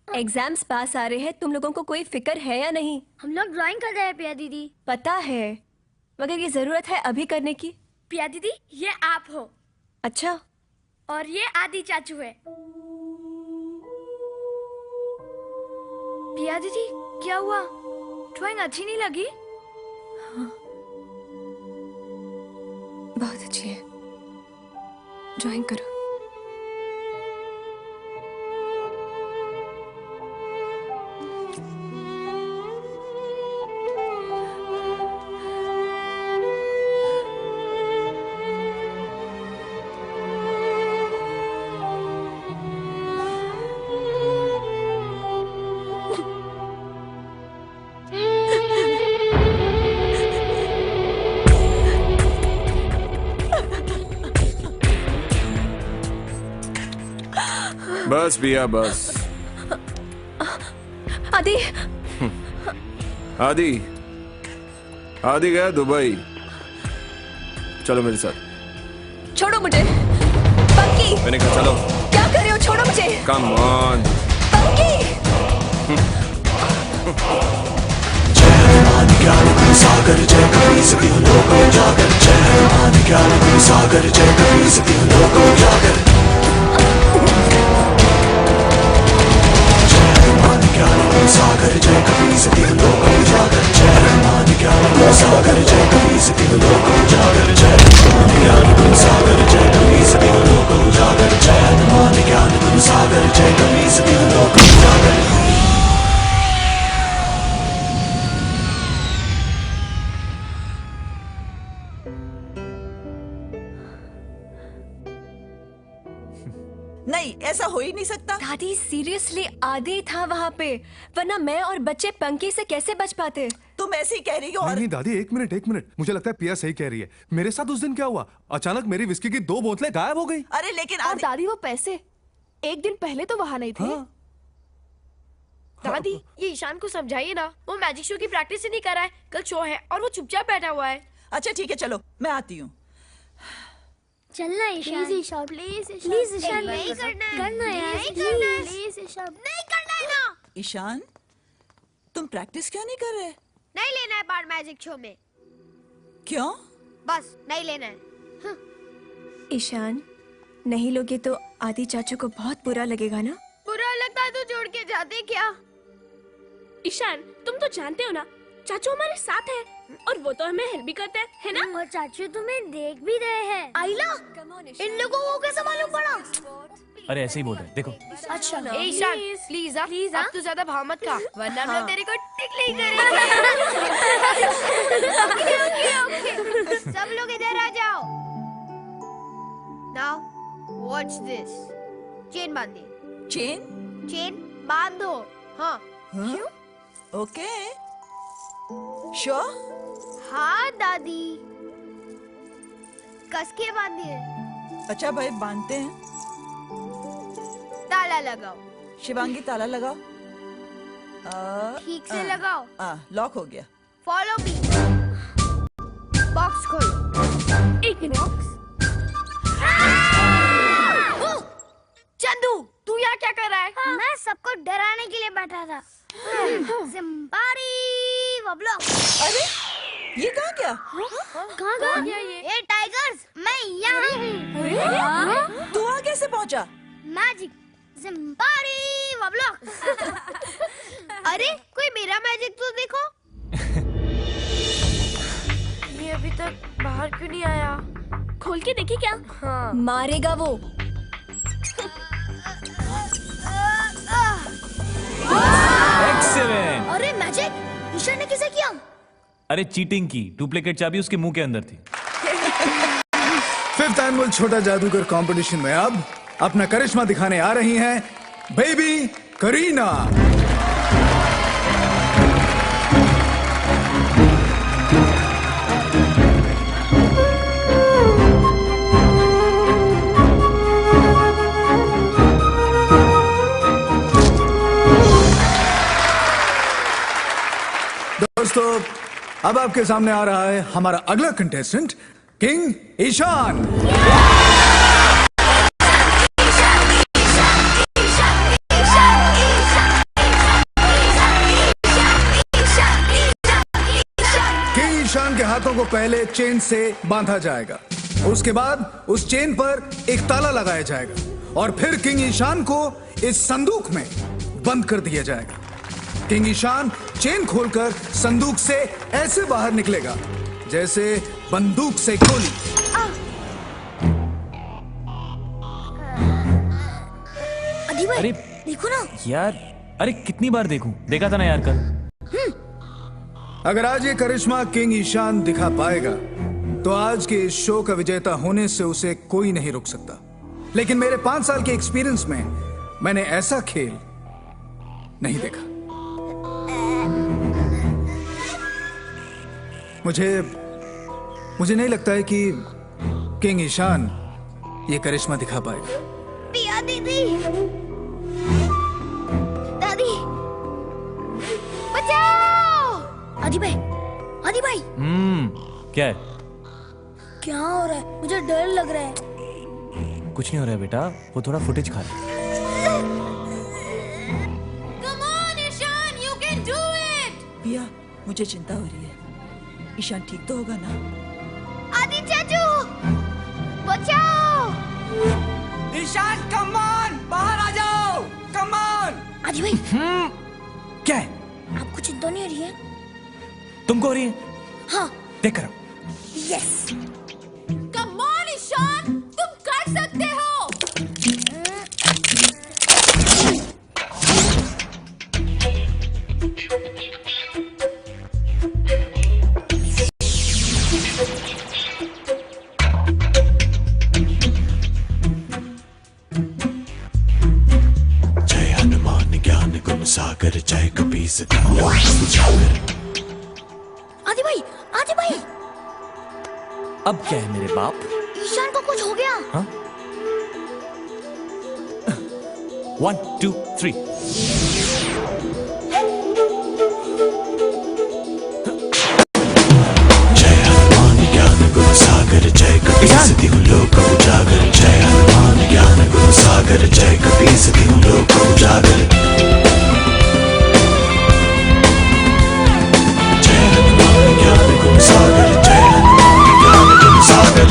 Exams पास आ रहे हैं, तुम लोगों को कोई फिक्र है या नहीं? हम लोग ड्राइंग कर रहे हैं पिया दीदी। पता है, मगर ये जरूरत है अभी करने की। पिया दीदी, ये आप हो। अच्छा। और ये आदि चाचू है। पिया दीदी, क्या हुआ? ड्राइंग अच्छी नहीं लगी? हाँ। बहुत अच्छी है, ड्राइंग करो। बस बिया बस। आदि। आदि गया दुबई। चलो मेरे साथ। छोड़ो मुझे। पंकी। मैंने कहा चलो। क्या कर रहे हो? छोड़ो मुझे। Come on. पंकी। सागर जय कबीर सती लोक उजागर। जय हनुमान ज्ञान गुरु सागर। जय कबीर सती लोक उजागर। सागर जय कबीर सती लोक उजागर। जय हनुमान ज्ञान गुरु सागर। जय कबीर सती लोक उजागर। जय हनुमान ज्ञान गुरु सागर। जय कबीर सती लोक उजागर। जय हनुमान ज्ञान गुरु सागर। जय कबीर सती लोक उजागर। नहीं, ऐसा हो ही नहीं सकता। दादी सीरियसली आदि था वहाँ पे, वरना मैं और बच्चे पंखे से कैसे बच पाते? तुम ऐसे ही कह रही हो। नहीं दादी, एक मिनट, मुझे लगता है पिया सही कह रही है। मेरे साथ उस दिन क्या हुआ, अचानक मेरी विस्की की 2 बोतलें गायब हो गई। अरे लेकिन और दादी वो पैसे एक दिन पहले तो वहाँ नहीं थे। हाँ। दादी ये ईशान को समझाइए ना, वो मैजिक शो की प्रैक्टिस ही नहीं कर रहा है, कल शो है और वो चुपचाप बैठा हुआ है। अच्छा ठीक है, चलो मैं आती हूँ। चलना ईशान, प्लीज ईशान, प्लीज ईशान, नहीं करना है, प्लीज ईशान, नहीं करना है ना। ईशान, तुम प्रैक्टिस क्यों नहीं कर रहे? नहीं लेना है पार्ट मैजिक शो में। क्यों? बस नहीं लेना है। ईशान, नहीं लोगे तो आदि चाचू को बहुत बुरा लगेगा ना। बुरा लगता है तो जोड़ के जाते क्या? ईशान, तुम तो जानते हो ना, चाचू हमारे साथ है और वो तो हमें हेल्प भी करते हैं, है ना? और चाचू तुम्हें देख भी रहे हैं। आइला, इन लोगों को कैसे मालूम पड़ा? अरे ऐसे ही बोल रहे, देखो। अच्छा ना, ईशान प्लीज अब तू ज्यादा भाव मत खा, वरना हम लोग तेरे को टिकली करेंगे। ओके, सब लोग इधर आ जाओ। Now watch this. चेन बांधिए। चेन बांधो। हाँ। क्यों? Okay, sure? हाँ दादी, कस के बांधिए। अच्छा भाई, बांधते हैं। ताला लगाओ। शिवांगी ताला लगाओ। ठीक से लगाओ। लॉक हो गया। Follow me. बॉक्स खोलो। एक मिनट। चंदू, तू यहाँ क्या कर रहा है? मैं सबको डराने के लिए बैठा था। ज़िम्बारी वब्लॉक। अरे ये कहाँ गया? कहाँ गया ये? टाइगर्स, मैं यहाँ हूँ। तू वहाँ कैसे पहुँचा? मैजिक ज़िम्बारी वब्लॉक। अरे कोई मेरा मैजिक तो देखो। ये अभी तक बाहर क्यों नहीं आया? खोल के देखिए क्या? हाँ। मारेगा वो। एक्सीलेंट। अरे मैजिक ईशान ने किसे किया? अरे चीटिंग की, डुप्लीकेट चाबी उसके मुंह के अंदर थी। 5th एनुअल छोटा जादूगर कंपटीशन में अब अपना करिश्मा दिखाने आ रही हैं बेबी करीना। दोस्तों, अब आपके सामने आ रहा है हमारा अगला contestant king Ishaan. King Ishaan के हाथों को पहले चेन से बांधा जाएगा, उसके बाद उस चेन पर एक ताला लगाया जाएगा और फिर किंग ईशान को इस संदूक में बंद कर दिया जाएगा। किंग ईशान चेन खोलकर संदूक से ऐसे बाहर निकलेगा जैसे बंदूक से गोली। अरे देखो ना यार, अरे कितनी बार देखूं, देखा था ना यार कल। अगर आज ये करिश्मा किंग ईशान दिखा पाएगा तो आज के इस शो का विजेता होने से उसे कोई नहीं रोक सकता। लेकिन मेरे 5 साल के एक्सपीरियंस में मैंने ऐसा खेल नहीं देखा। मुझे नहीं लगता है कि किंग ईशान ये करिश्मा दिखा पाएगा। पिया दीदी, दादी, बचाओ! आदि भाई, क्या है? क्या हो रहा है? मुझे डर लग रहा है। कुछ नहीं हो रहा है बेटा, वो थोड़ा फुटेज खा रहा है। Come on, Ishan, you can do it! पिया, मुझे चिंता हो रही है। ईशान ठीक तो होगा ना? आदि चाचू, बचाओ! ईशान, कम ऑन, बाहर आ जाओ, कम ऑन! आदि भाई, क्या है? आपको चिंता नहीं हो रही है? तुमको हो रही है? हाँ। देख कर। यस। Come on, ईशान, तुम कर सकते हो। सके उजागर। आदि भाई, आदि भाई, अब क्या है मेरे बाप? ईशान को कुछ हो गया। हाँ? 1 2 3 जय हनुमान ज्ञान गुण सागर जय कपीस तिहु लोक उजागर। जय हनुमान ज्ञान गुण सागर जय कपीस तिहु लोक उजागर। जय हनुमान ज्ञान गुण सागर जय हनुमान ज्ञान गुण सागर।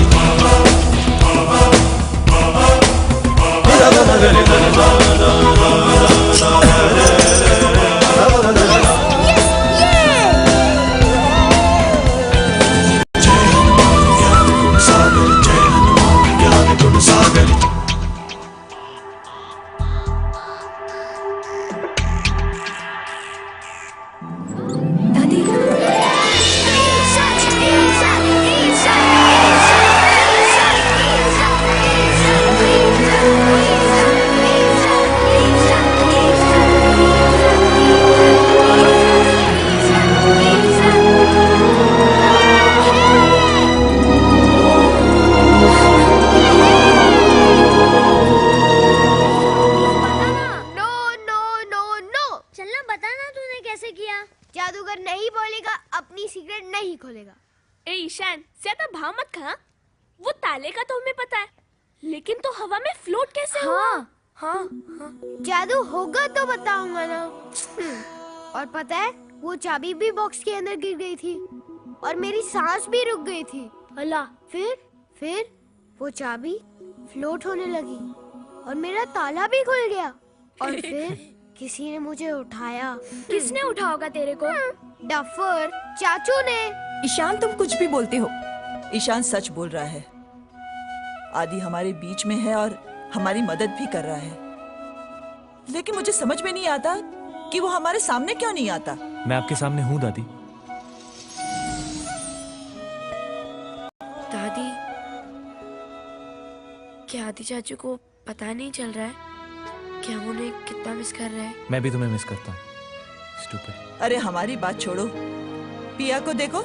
जादूगर नहीं बोलेगा, अपनी सीक्रेट नहीं खोलेगा। ए ईशान, ज्यादा भाव मत खा। वो ताले का तो हमें पता है, लेकिन तो हवा में फ्लोट कैसे हुआ? हाँ। जादू होगा तो बताऊंगा ना। और पता है, वो चाबी भी बॉक्स के अंदर गिर गई थी और मेरी सांस भी रुक गई थी। अल्लाह, फिर वो चाबी फ्लोट होने लगी और मेरा ताला भी खुल गया और फिर किसी ने मुझे उठाया। किसने उठा होगा तेरे को? डफर चाचू ने। ईशान, तुम कुछ भी बोलते हो। ईशान सच बोल रहा है। आदि हमारे बीच में है और हमारी मदद भी कर रहा है, लेकिन मुझे समझ में नहीं आता कि वो हमारे सामने क्यों नहीं आता। मैं आपके सामने हूँ दादी। दादी, क्या आदि चाचू को पता नहीं चल रहा है कि हम उन्हें कितना मिस कर रहे हैं? मैं भी तुम्हें मिस करता हूँ। स्टूपिड। अरे हमारी बात छोड़ो, पिया को देखो।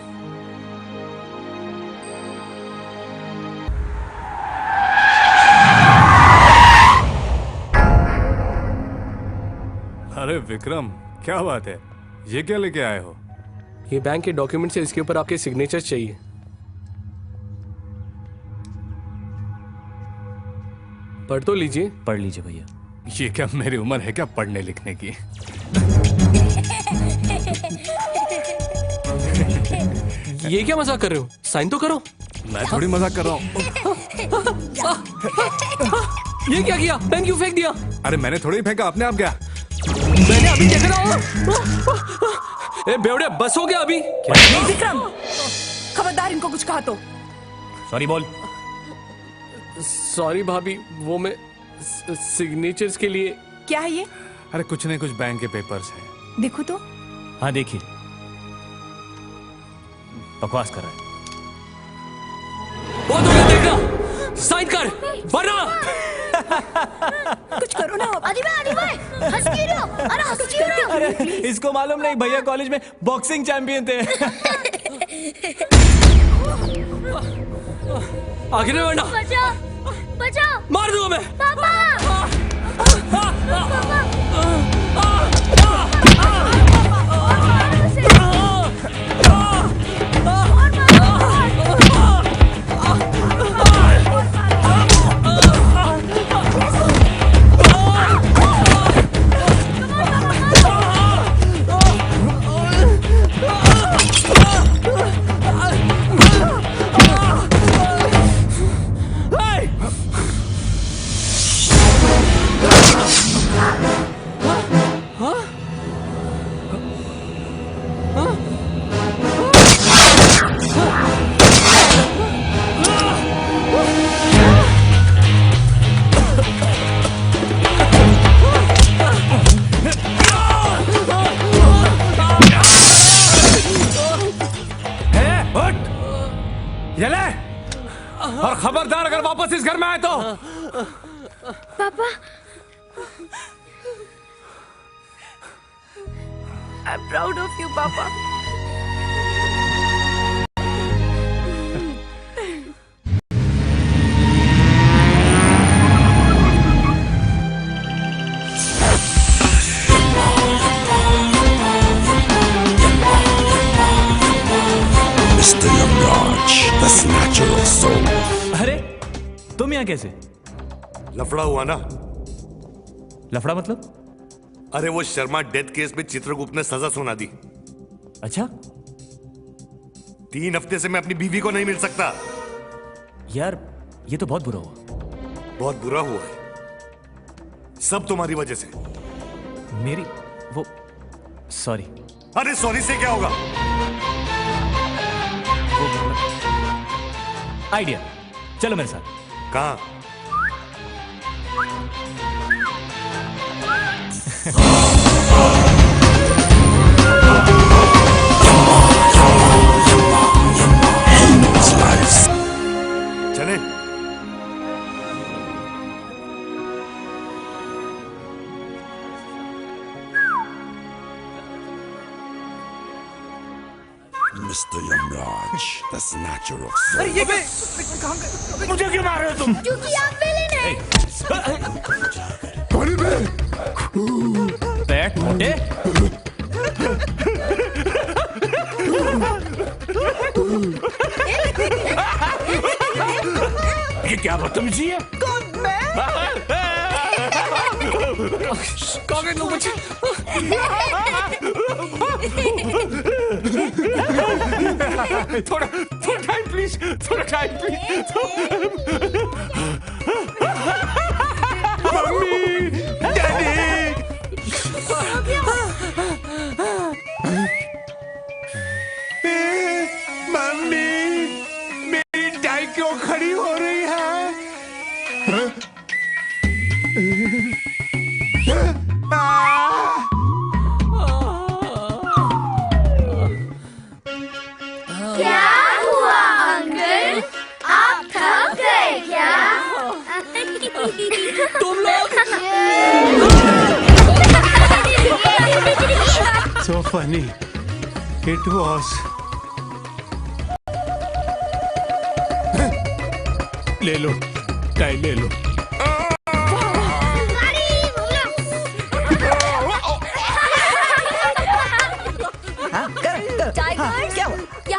अरे विक्रम, क्या बात है? ये क्या लेके आए हो? ये बैंक के डॉक्यूमेंट्स है, इसके ऊपर आपके सिग्नेचर चाहिए। पढ़ तो लीजिए। पढ़ लीजिए भैया। ये क्या मेरी उम्र है क्या पढ़ने लिखने की? ये क्या मजाक कर रहे हो? साइन तो करो। मैं थोड़ी मजाक कर रहा हूँ। ये क्या किया? पेन क्यों फेंक दिया? अरे मैंने थोड़ी ही फेंका, अपने आप गया। मैंने अभी देख रहा हूँ। ए बेवड़े, बस हो गया अभी। विक्रम, खबरदार इनको कुछ कहा तो। सॉरी बोल। सॉरी भाभी, वो मैं सिग्नेचर्स के लिए। क्या है ये? अरे कुछ नहीं, कुछ बैंक के पेपर्स हैं। देखो तो। हाँ देखिए, बकवास कर रहा है। वो तो देखना, साइन कर वरना। कुछ करो ना। आदि भाई, हंस क्यों रहे हो? अरे हंस क्यों रहे हो? अरे इसको मालूम नहीं, भैया कॉलेज में बॉक्सिंग चैंपियन थे। आगे नहीं बढ़ना। बचाओ, मार दूंगा मैं। पापा। और खबरदार अगर वापस इस घर में आए तो। पापा, I'm proud of you, Papa. Mr. Yamraj, the snatcher of soul. अरे तुम यहाँ कैसे? लफड़ा हुआ ना? लफड़ा मतलब? अरे वो शर्मा डेथ केस में चित्रगुप्त ने सजा सुना दी। अच्छा? 3 हफ्ते से मैं अपनी बीवी को नहीं मिल सकता। यार ये तो बहुत बुरा हुआ। बहुत बुरा हुआ है। सब तुम्हारी वजह से। मेरी वो सॉरी। अरे सॉरी से क्या होगा? आइडिया, चलो मेरे साथ। कहाँ? चले। Mr. Yamraj, the snatcher of soul. अरे ये मुझे क्यों मार रहे हो तुम? क्योंकि आप विलेन हैं। बैठ मोटे। ये क्या बदतमीजी है? कौन मैं? कौन लोग बच्चे? थोड़ा टाइम प्लीज, थोड़ा time please. Mummy, daddy. Mummy, मेरी टाई क्यों खड़ी हो रही है? क्या हुआ अंकल? आप थक गए क्या? तुम लोग So funny. It was. ले लो, टाई ले लो।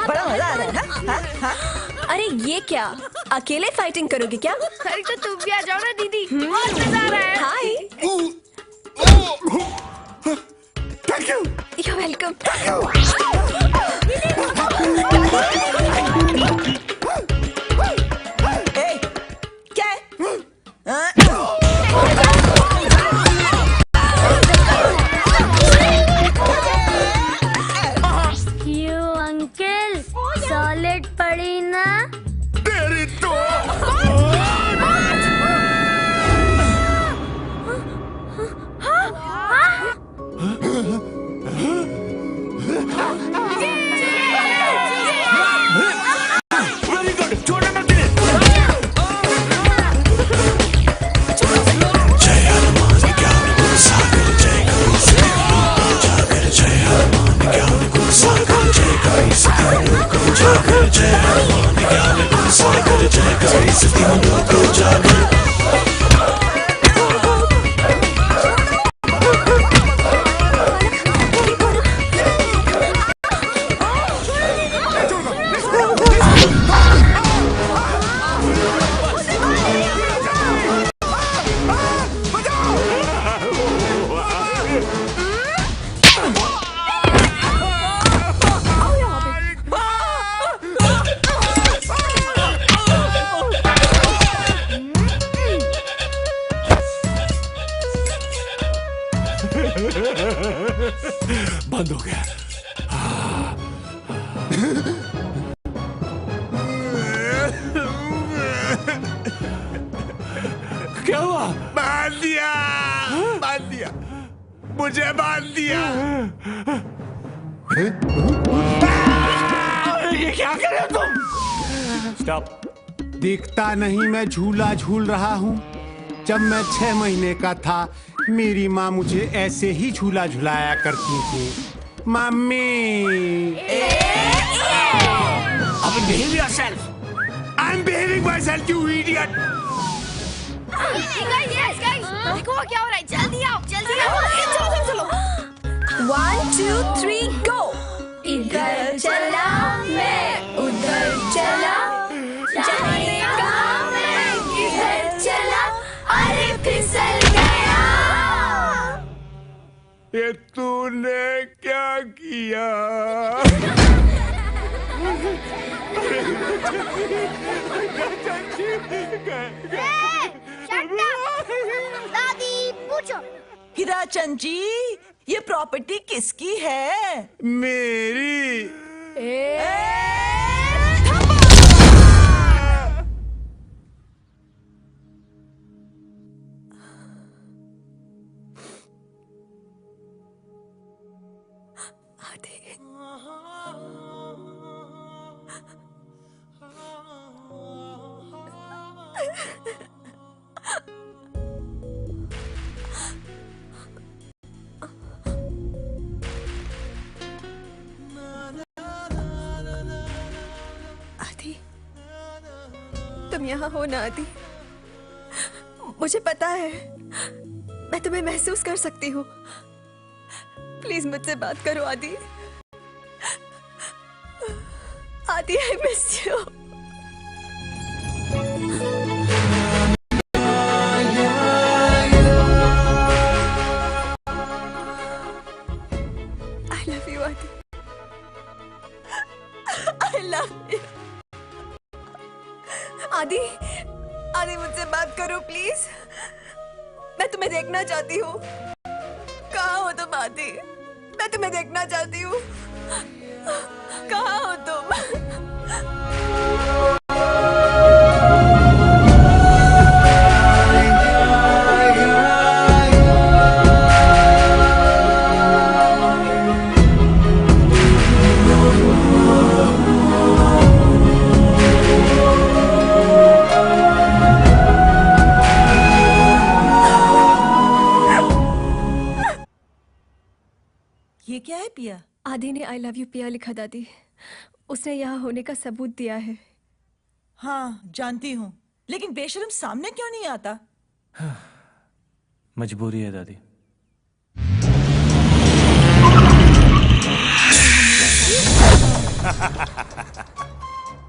बड़ा मजा आ रहा है हाँ? हाँ? अरे ये क्या अकेले फाइटिंग करोगे क्या? अरे तो तुम भी आ जाओ ना दीदी, बहुत मजा आ रहा है। Hi. Thank you. You're welcome. ए, क्या है? क्यों अंकल? सॉलिड पड़ी ना? तेरी तो। वेरी गुड, छोड़ना मत दे। जय हनुमान ज्ञान गुण सागर जय कबीर सागर जय हनुमान ज्ञान गुण सागर जय कबीर सागर जय हनुमान ज्ञान गुण सागर जय कबीर सागर बंद हो गया। क्या हुआ? बांध दिया, बांध दिया, मुझे बांध दिया। ये क्या कर रहे हो तुम? स्टॉप। दिखता नहीं मैं झूला झूल रहा हूँ। जब मैं 6 महीने का था मेरी माँ मुझे ऐसे ही झूला झुलाया करती थी। मम्मी। अब behave yourself. I'm behaving myself, you idiot. guys, देखो क्या हो रहा है, जल्दी आओ, चलो चलो। 1 2 3 गो। इधर चला मैं उधर चला, जाने कहाँ मैं किधर चला, अरे फिसल गया। ये तूने क्या किया? दादी पूछो। हीराचंद जी, ये प्रॉपर्टी किसकी है? मेरी। आदि, तुम यहाँ हो ना आदि? मुझे पता है, मैं तुम्हें महसूस कर सकती हूँ। प्लीज मुझसे बात करो आदि। आदि, I miss you. I love you, Adi. I love you. आदि, आदि मुझसे बात करो प्लीज। मैं तुम्हें देखना चाहती हूँ। कहाँ हो तुम आदि? मैं तुम्हें देखना चाहती हूँ। कहाँ हो तुम? ये क्या है पिया? आदि ने आई लव यू पिया लिखा दादी। उसने यहाँ होने का सबूत दिया है। हाँ जानती हूँ, लेकिन बेशरम सामने क्यों नहीं आता? मजबूरी है दादी।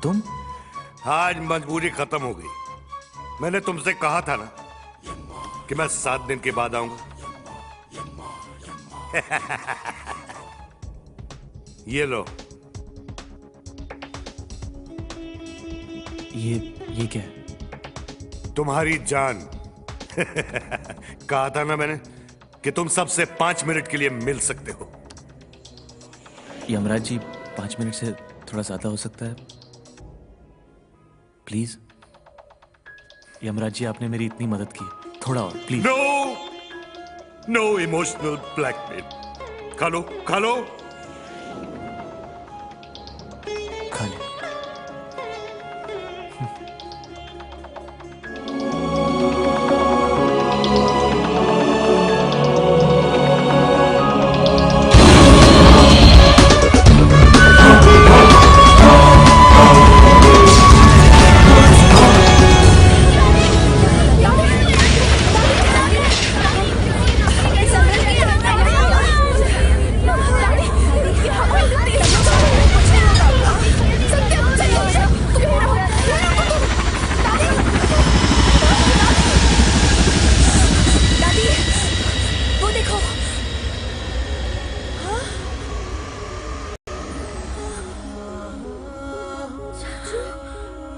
तुम? आज मजबूरी खत्म हो गई। मैंने तुमसे कहा था ना कि मैं 7 दिन के बाद आऊंगा। ये लो। ये क्या है? तुम्हारी जान। कहा था ना मैंने कि तुम सबसे 5 मिनट के लिए मिल सकते हो। यमराज जी, 5 मिनट से थोड़ा ज्यादा हो सकता है प्लीज। यमराज जी, आपने मेरी इतनी मदद की, थोड़ा और प्लीज। No emotional blackmail. खा लो, खा लो। खा ले।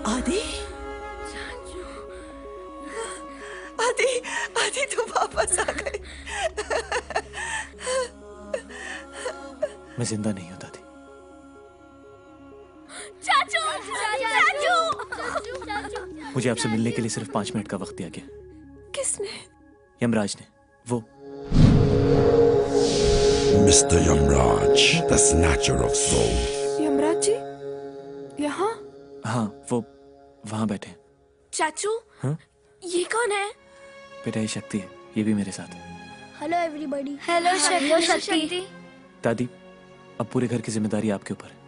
आदि, आदि, आदि तुम वापस आ गए। मैं जिंदा नहीं हूं दादी। चाचू, चाचू, मुझे आपसे मिलने के लिए सिर्फ 5 मिनट का वक्त दिया गया। किसने? यमराज ने। वो Mr. Yamraj, the snatcher of souls. Yamraj ji यहाँ? हाँ, वो वहां बैठे हैं। चाचू, हाँ? ये कौन है? बेटा, ये शक्ति है, ये भी मेरे साथ है। Hello everybody. हेलो शक्ति। दादी, अब पूरे घर की जिम्मेदारी आपके ऊपर है।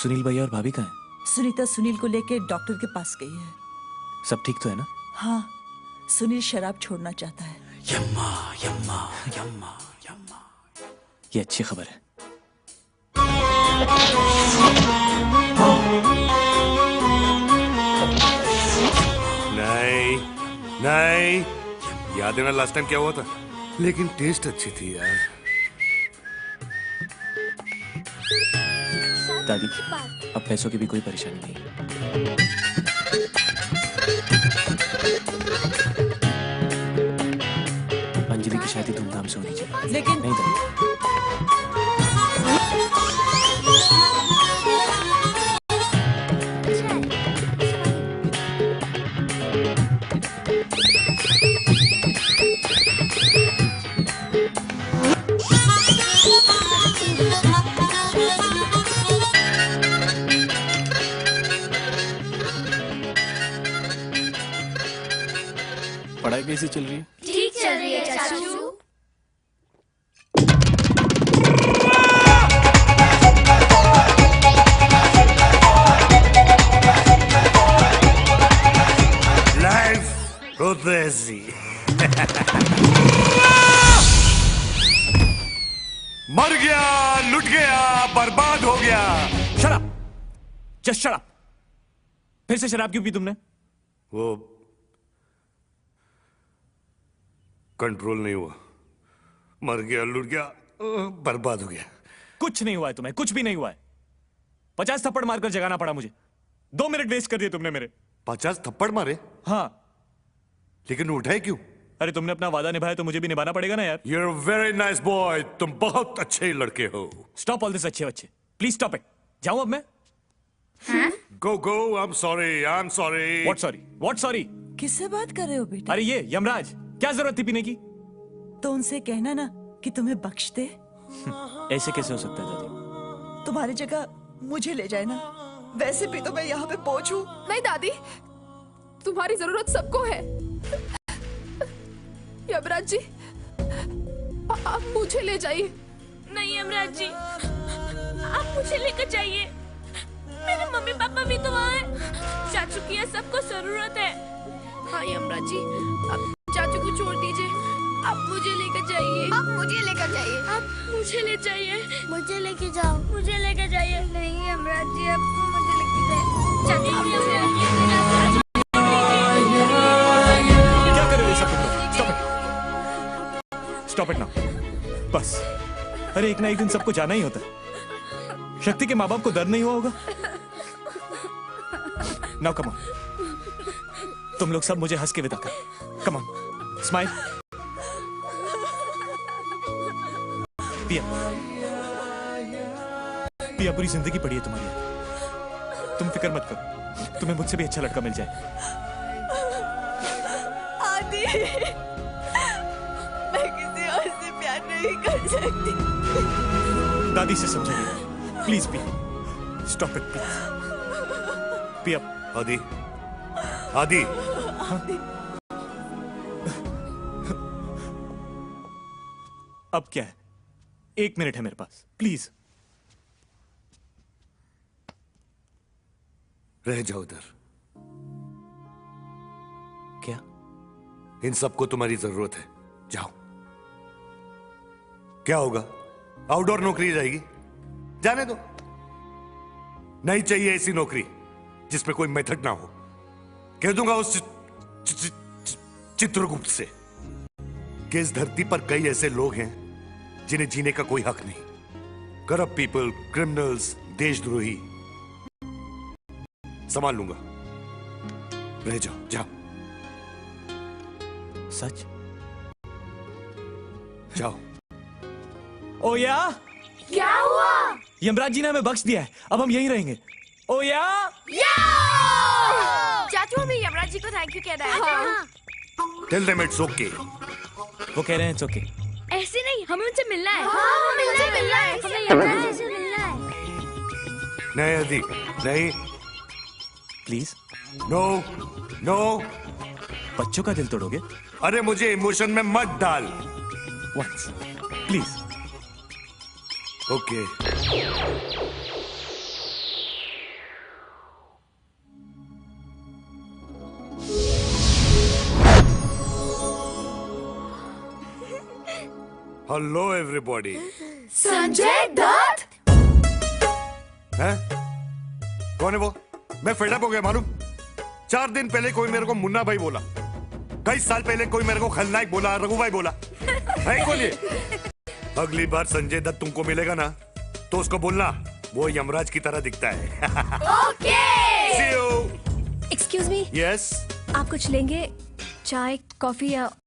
सुनील भैया और भाभी कहाँ हैं? सुनीता सुनील को लेके डॉक्टर के पास गई है। सब ठीक तो है ना? हाँ, सुनील शराब छोड़ना चाहता है। यम्मा यम्मा यम्मा यम्मा। ये अच्छी खबर है। नहीं नहीं, याद है ना लास्ट टाइम क्या हुआ था? लेकिन टेस्ट अच्छी थी यार। दादी, अब पैसों की भी कोई परेशानी नहीं है। अंजलि की शादी धूमधाम से होनी चाहिए। लेकिन नहीं दादी, पढ़ाई कैसी चल रही है? ठीक चल रही है चाचू। लाइफ होते ऐसी। मर गया, लुट गया, बर्बाद हो गया। शराब, जस्ट शराब। फिर से शराब क्यों पी तुमने? वो कंट्रोल नहीं हुआ, मर गया, लुट गया, बर्बाद हो गया। कुछ नहीं हुआ है तुम्हें, कुछ भी नहीं हुआ है। 50 थप्पड़ मारकर जगाना पड़ा मुझे। 2 मिनट वेस्ट कर दिए तुमने मेरे। 50 थप्पड़ मारे? हाँ। लेकिन उठाए क्यों? अरे तुमने अपना वादा निभाया तो मुझे भी निभाना पड़ेगा ना यार। You're a very nice boy, तुम बहुत अच्छे लड़के हो। स्टॉप ऑल दिस अच्छे बच्चे, प्लीज स्टॉप इट। जाऊं अब मैं? Go go, I'm sorry, I'm sorry। What sorry? What sorry? किससे बात कर रहे हो बेटा? अरे ये यमराज, क्या जरूरत थी पीने की? तो उनसे कहना ना कि तुम्हें बख्श दे। ऐसे कैसे हो सकता है दादी? तुम्हारी जगह मुझे ले जाए ना, वैसे भी तो मैं यहाँ पे पहुंचूं। नहीं दादी, तुम्हारी जरूरत सबको है। यमराज जी, आप मुझे ले जाइए। नहीं यमराज जी, आप मुझे लेकर जाइए। मेरे मम्मी पापा भी तो वहाँ हैं। चाचू की सबको जरूरत है। हाँ यमराज जी, आप चाचू को छोड़ दीजिए। आप मुझे लेकर जाइए। आप मुझे लेकर जाइए। आप मुझे ले जाइए। मुझे लेके जाओ। मुझे लेकर जाइए। नहीं यमराज जी, आप मुझे लेके जाइए। चाचू क्या कर रहे हो सब तुम? Stop it, stop it now. बस, अरे एक ना एक दिन सबको जाना ही होता है। शक्ति के माँ बाप को दर्द नहीं हुआ होगा? नाउ कम ऑन, तुम लोग सब मुझे हंस के विदा कर। Come on, smile. पिया, पिया पूरी जिंदगी पड़ी है तुम्हारी। तुम फिक्र मत करो, तुम्हें मुझसे भी अच्छा लड़का मिल जाए। आदि, मैं किसी और से प्यार नहीं कर सकती। दादी से समझाइए प्लीज। पिया स्टॉप इट प्लीज। पिया। आदि, आदि। अब क्या है? 1 मिनट है मेरे पास, प्लीज। रह जाओ उधर। क्या? इन सबको तुम्हारी जरूरत है, जाओ। क्या होगा? आउटडोर नौकरी जाएगी, जाने दो। नहीं चाहिए ऐसी नौकरी जिसमें कोई मेथड ना हो। कह दूंगा उस चित्रगुप्त से कि इस धरती पर कई ऐसे लोग हैं जिन्हें जीने का कोई हक नहीं। करप्ट पीपल, क्रिमिनल्स, देशद्रोही। संभाल लूंगा, रह जाओ, जाओ। सच? जाओ। ओ या? क्या हुआ? यमराज जी ने हमें बख्श दिया है, अब हम यहीं रहेंगे। ओ या? चाचू हमें यमराज जी को थैंक यू कह रहा है। हाँ। Tell them it's okay. वो कह रहे हैं इट्स ओके। ऐसे नहीं, हमें उनसे मिलना है। हाँ, हमें उनसे मिलना है। हमें यमराज जी से मिलना है। नहीं आदि, नहीं। प्लीज। No no. बच्चों का दिल तोड़ोगे? अरे मुझे इमोशन में मत डाल। once, please. Okay. Hello everybody. Sanjay Dutt. हैं? कौन है वो? मैं फेडअप हो गया मालूम। 4 दिन पहले कोई मेरे को मुन्ना भाई बोला, कई साल पहले कोई मेरे को खलनायक बोला, रघु भाई बोला। है कौन ये? अगली बार संजय दत्त तुमको मिलेगा ना, तो उसको बोलना वो यमराज की तरह दिखता है। Okay. See you. Excuse me. Yes. आप कुछ लेंगे? चाय, कॉफी या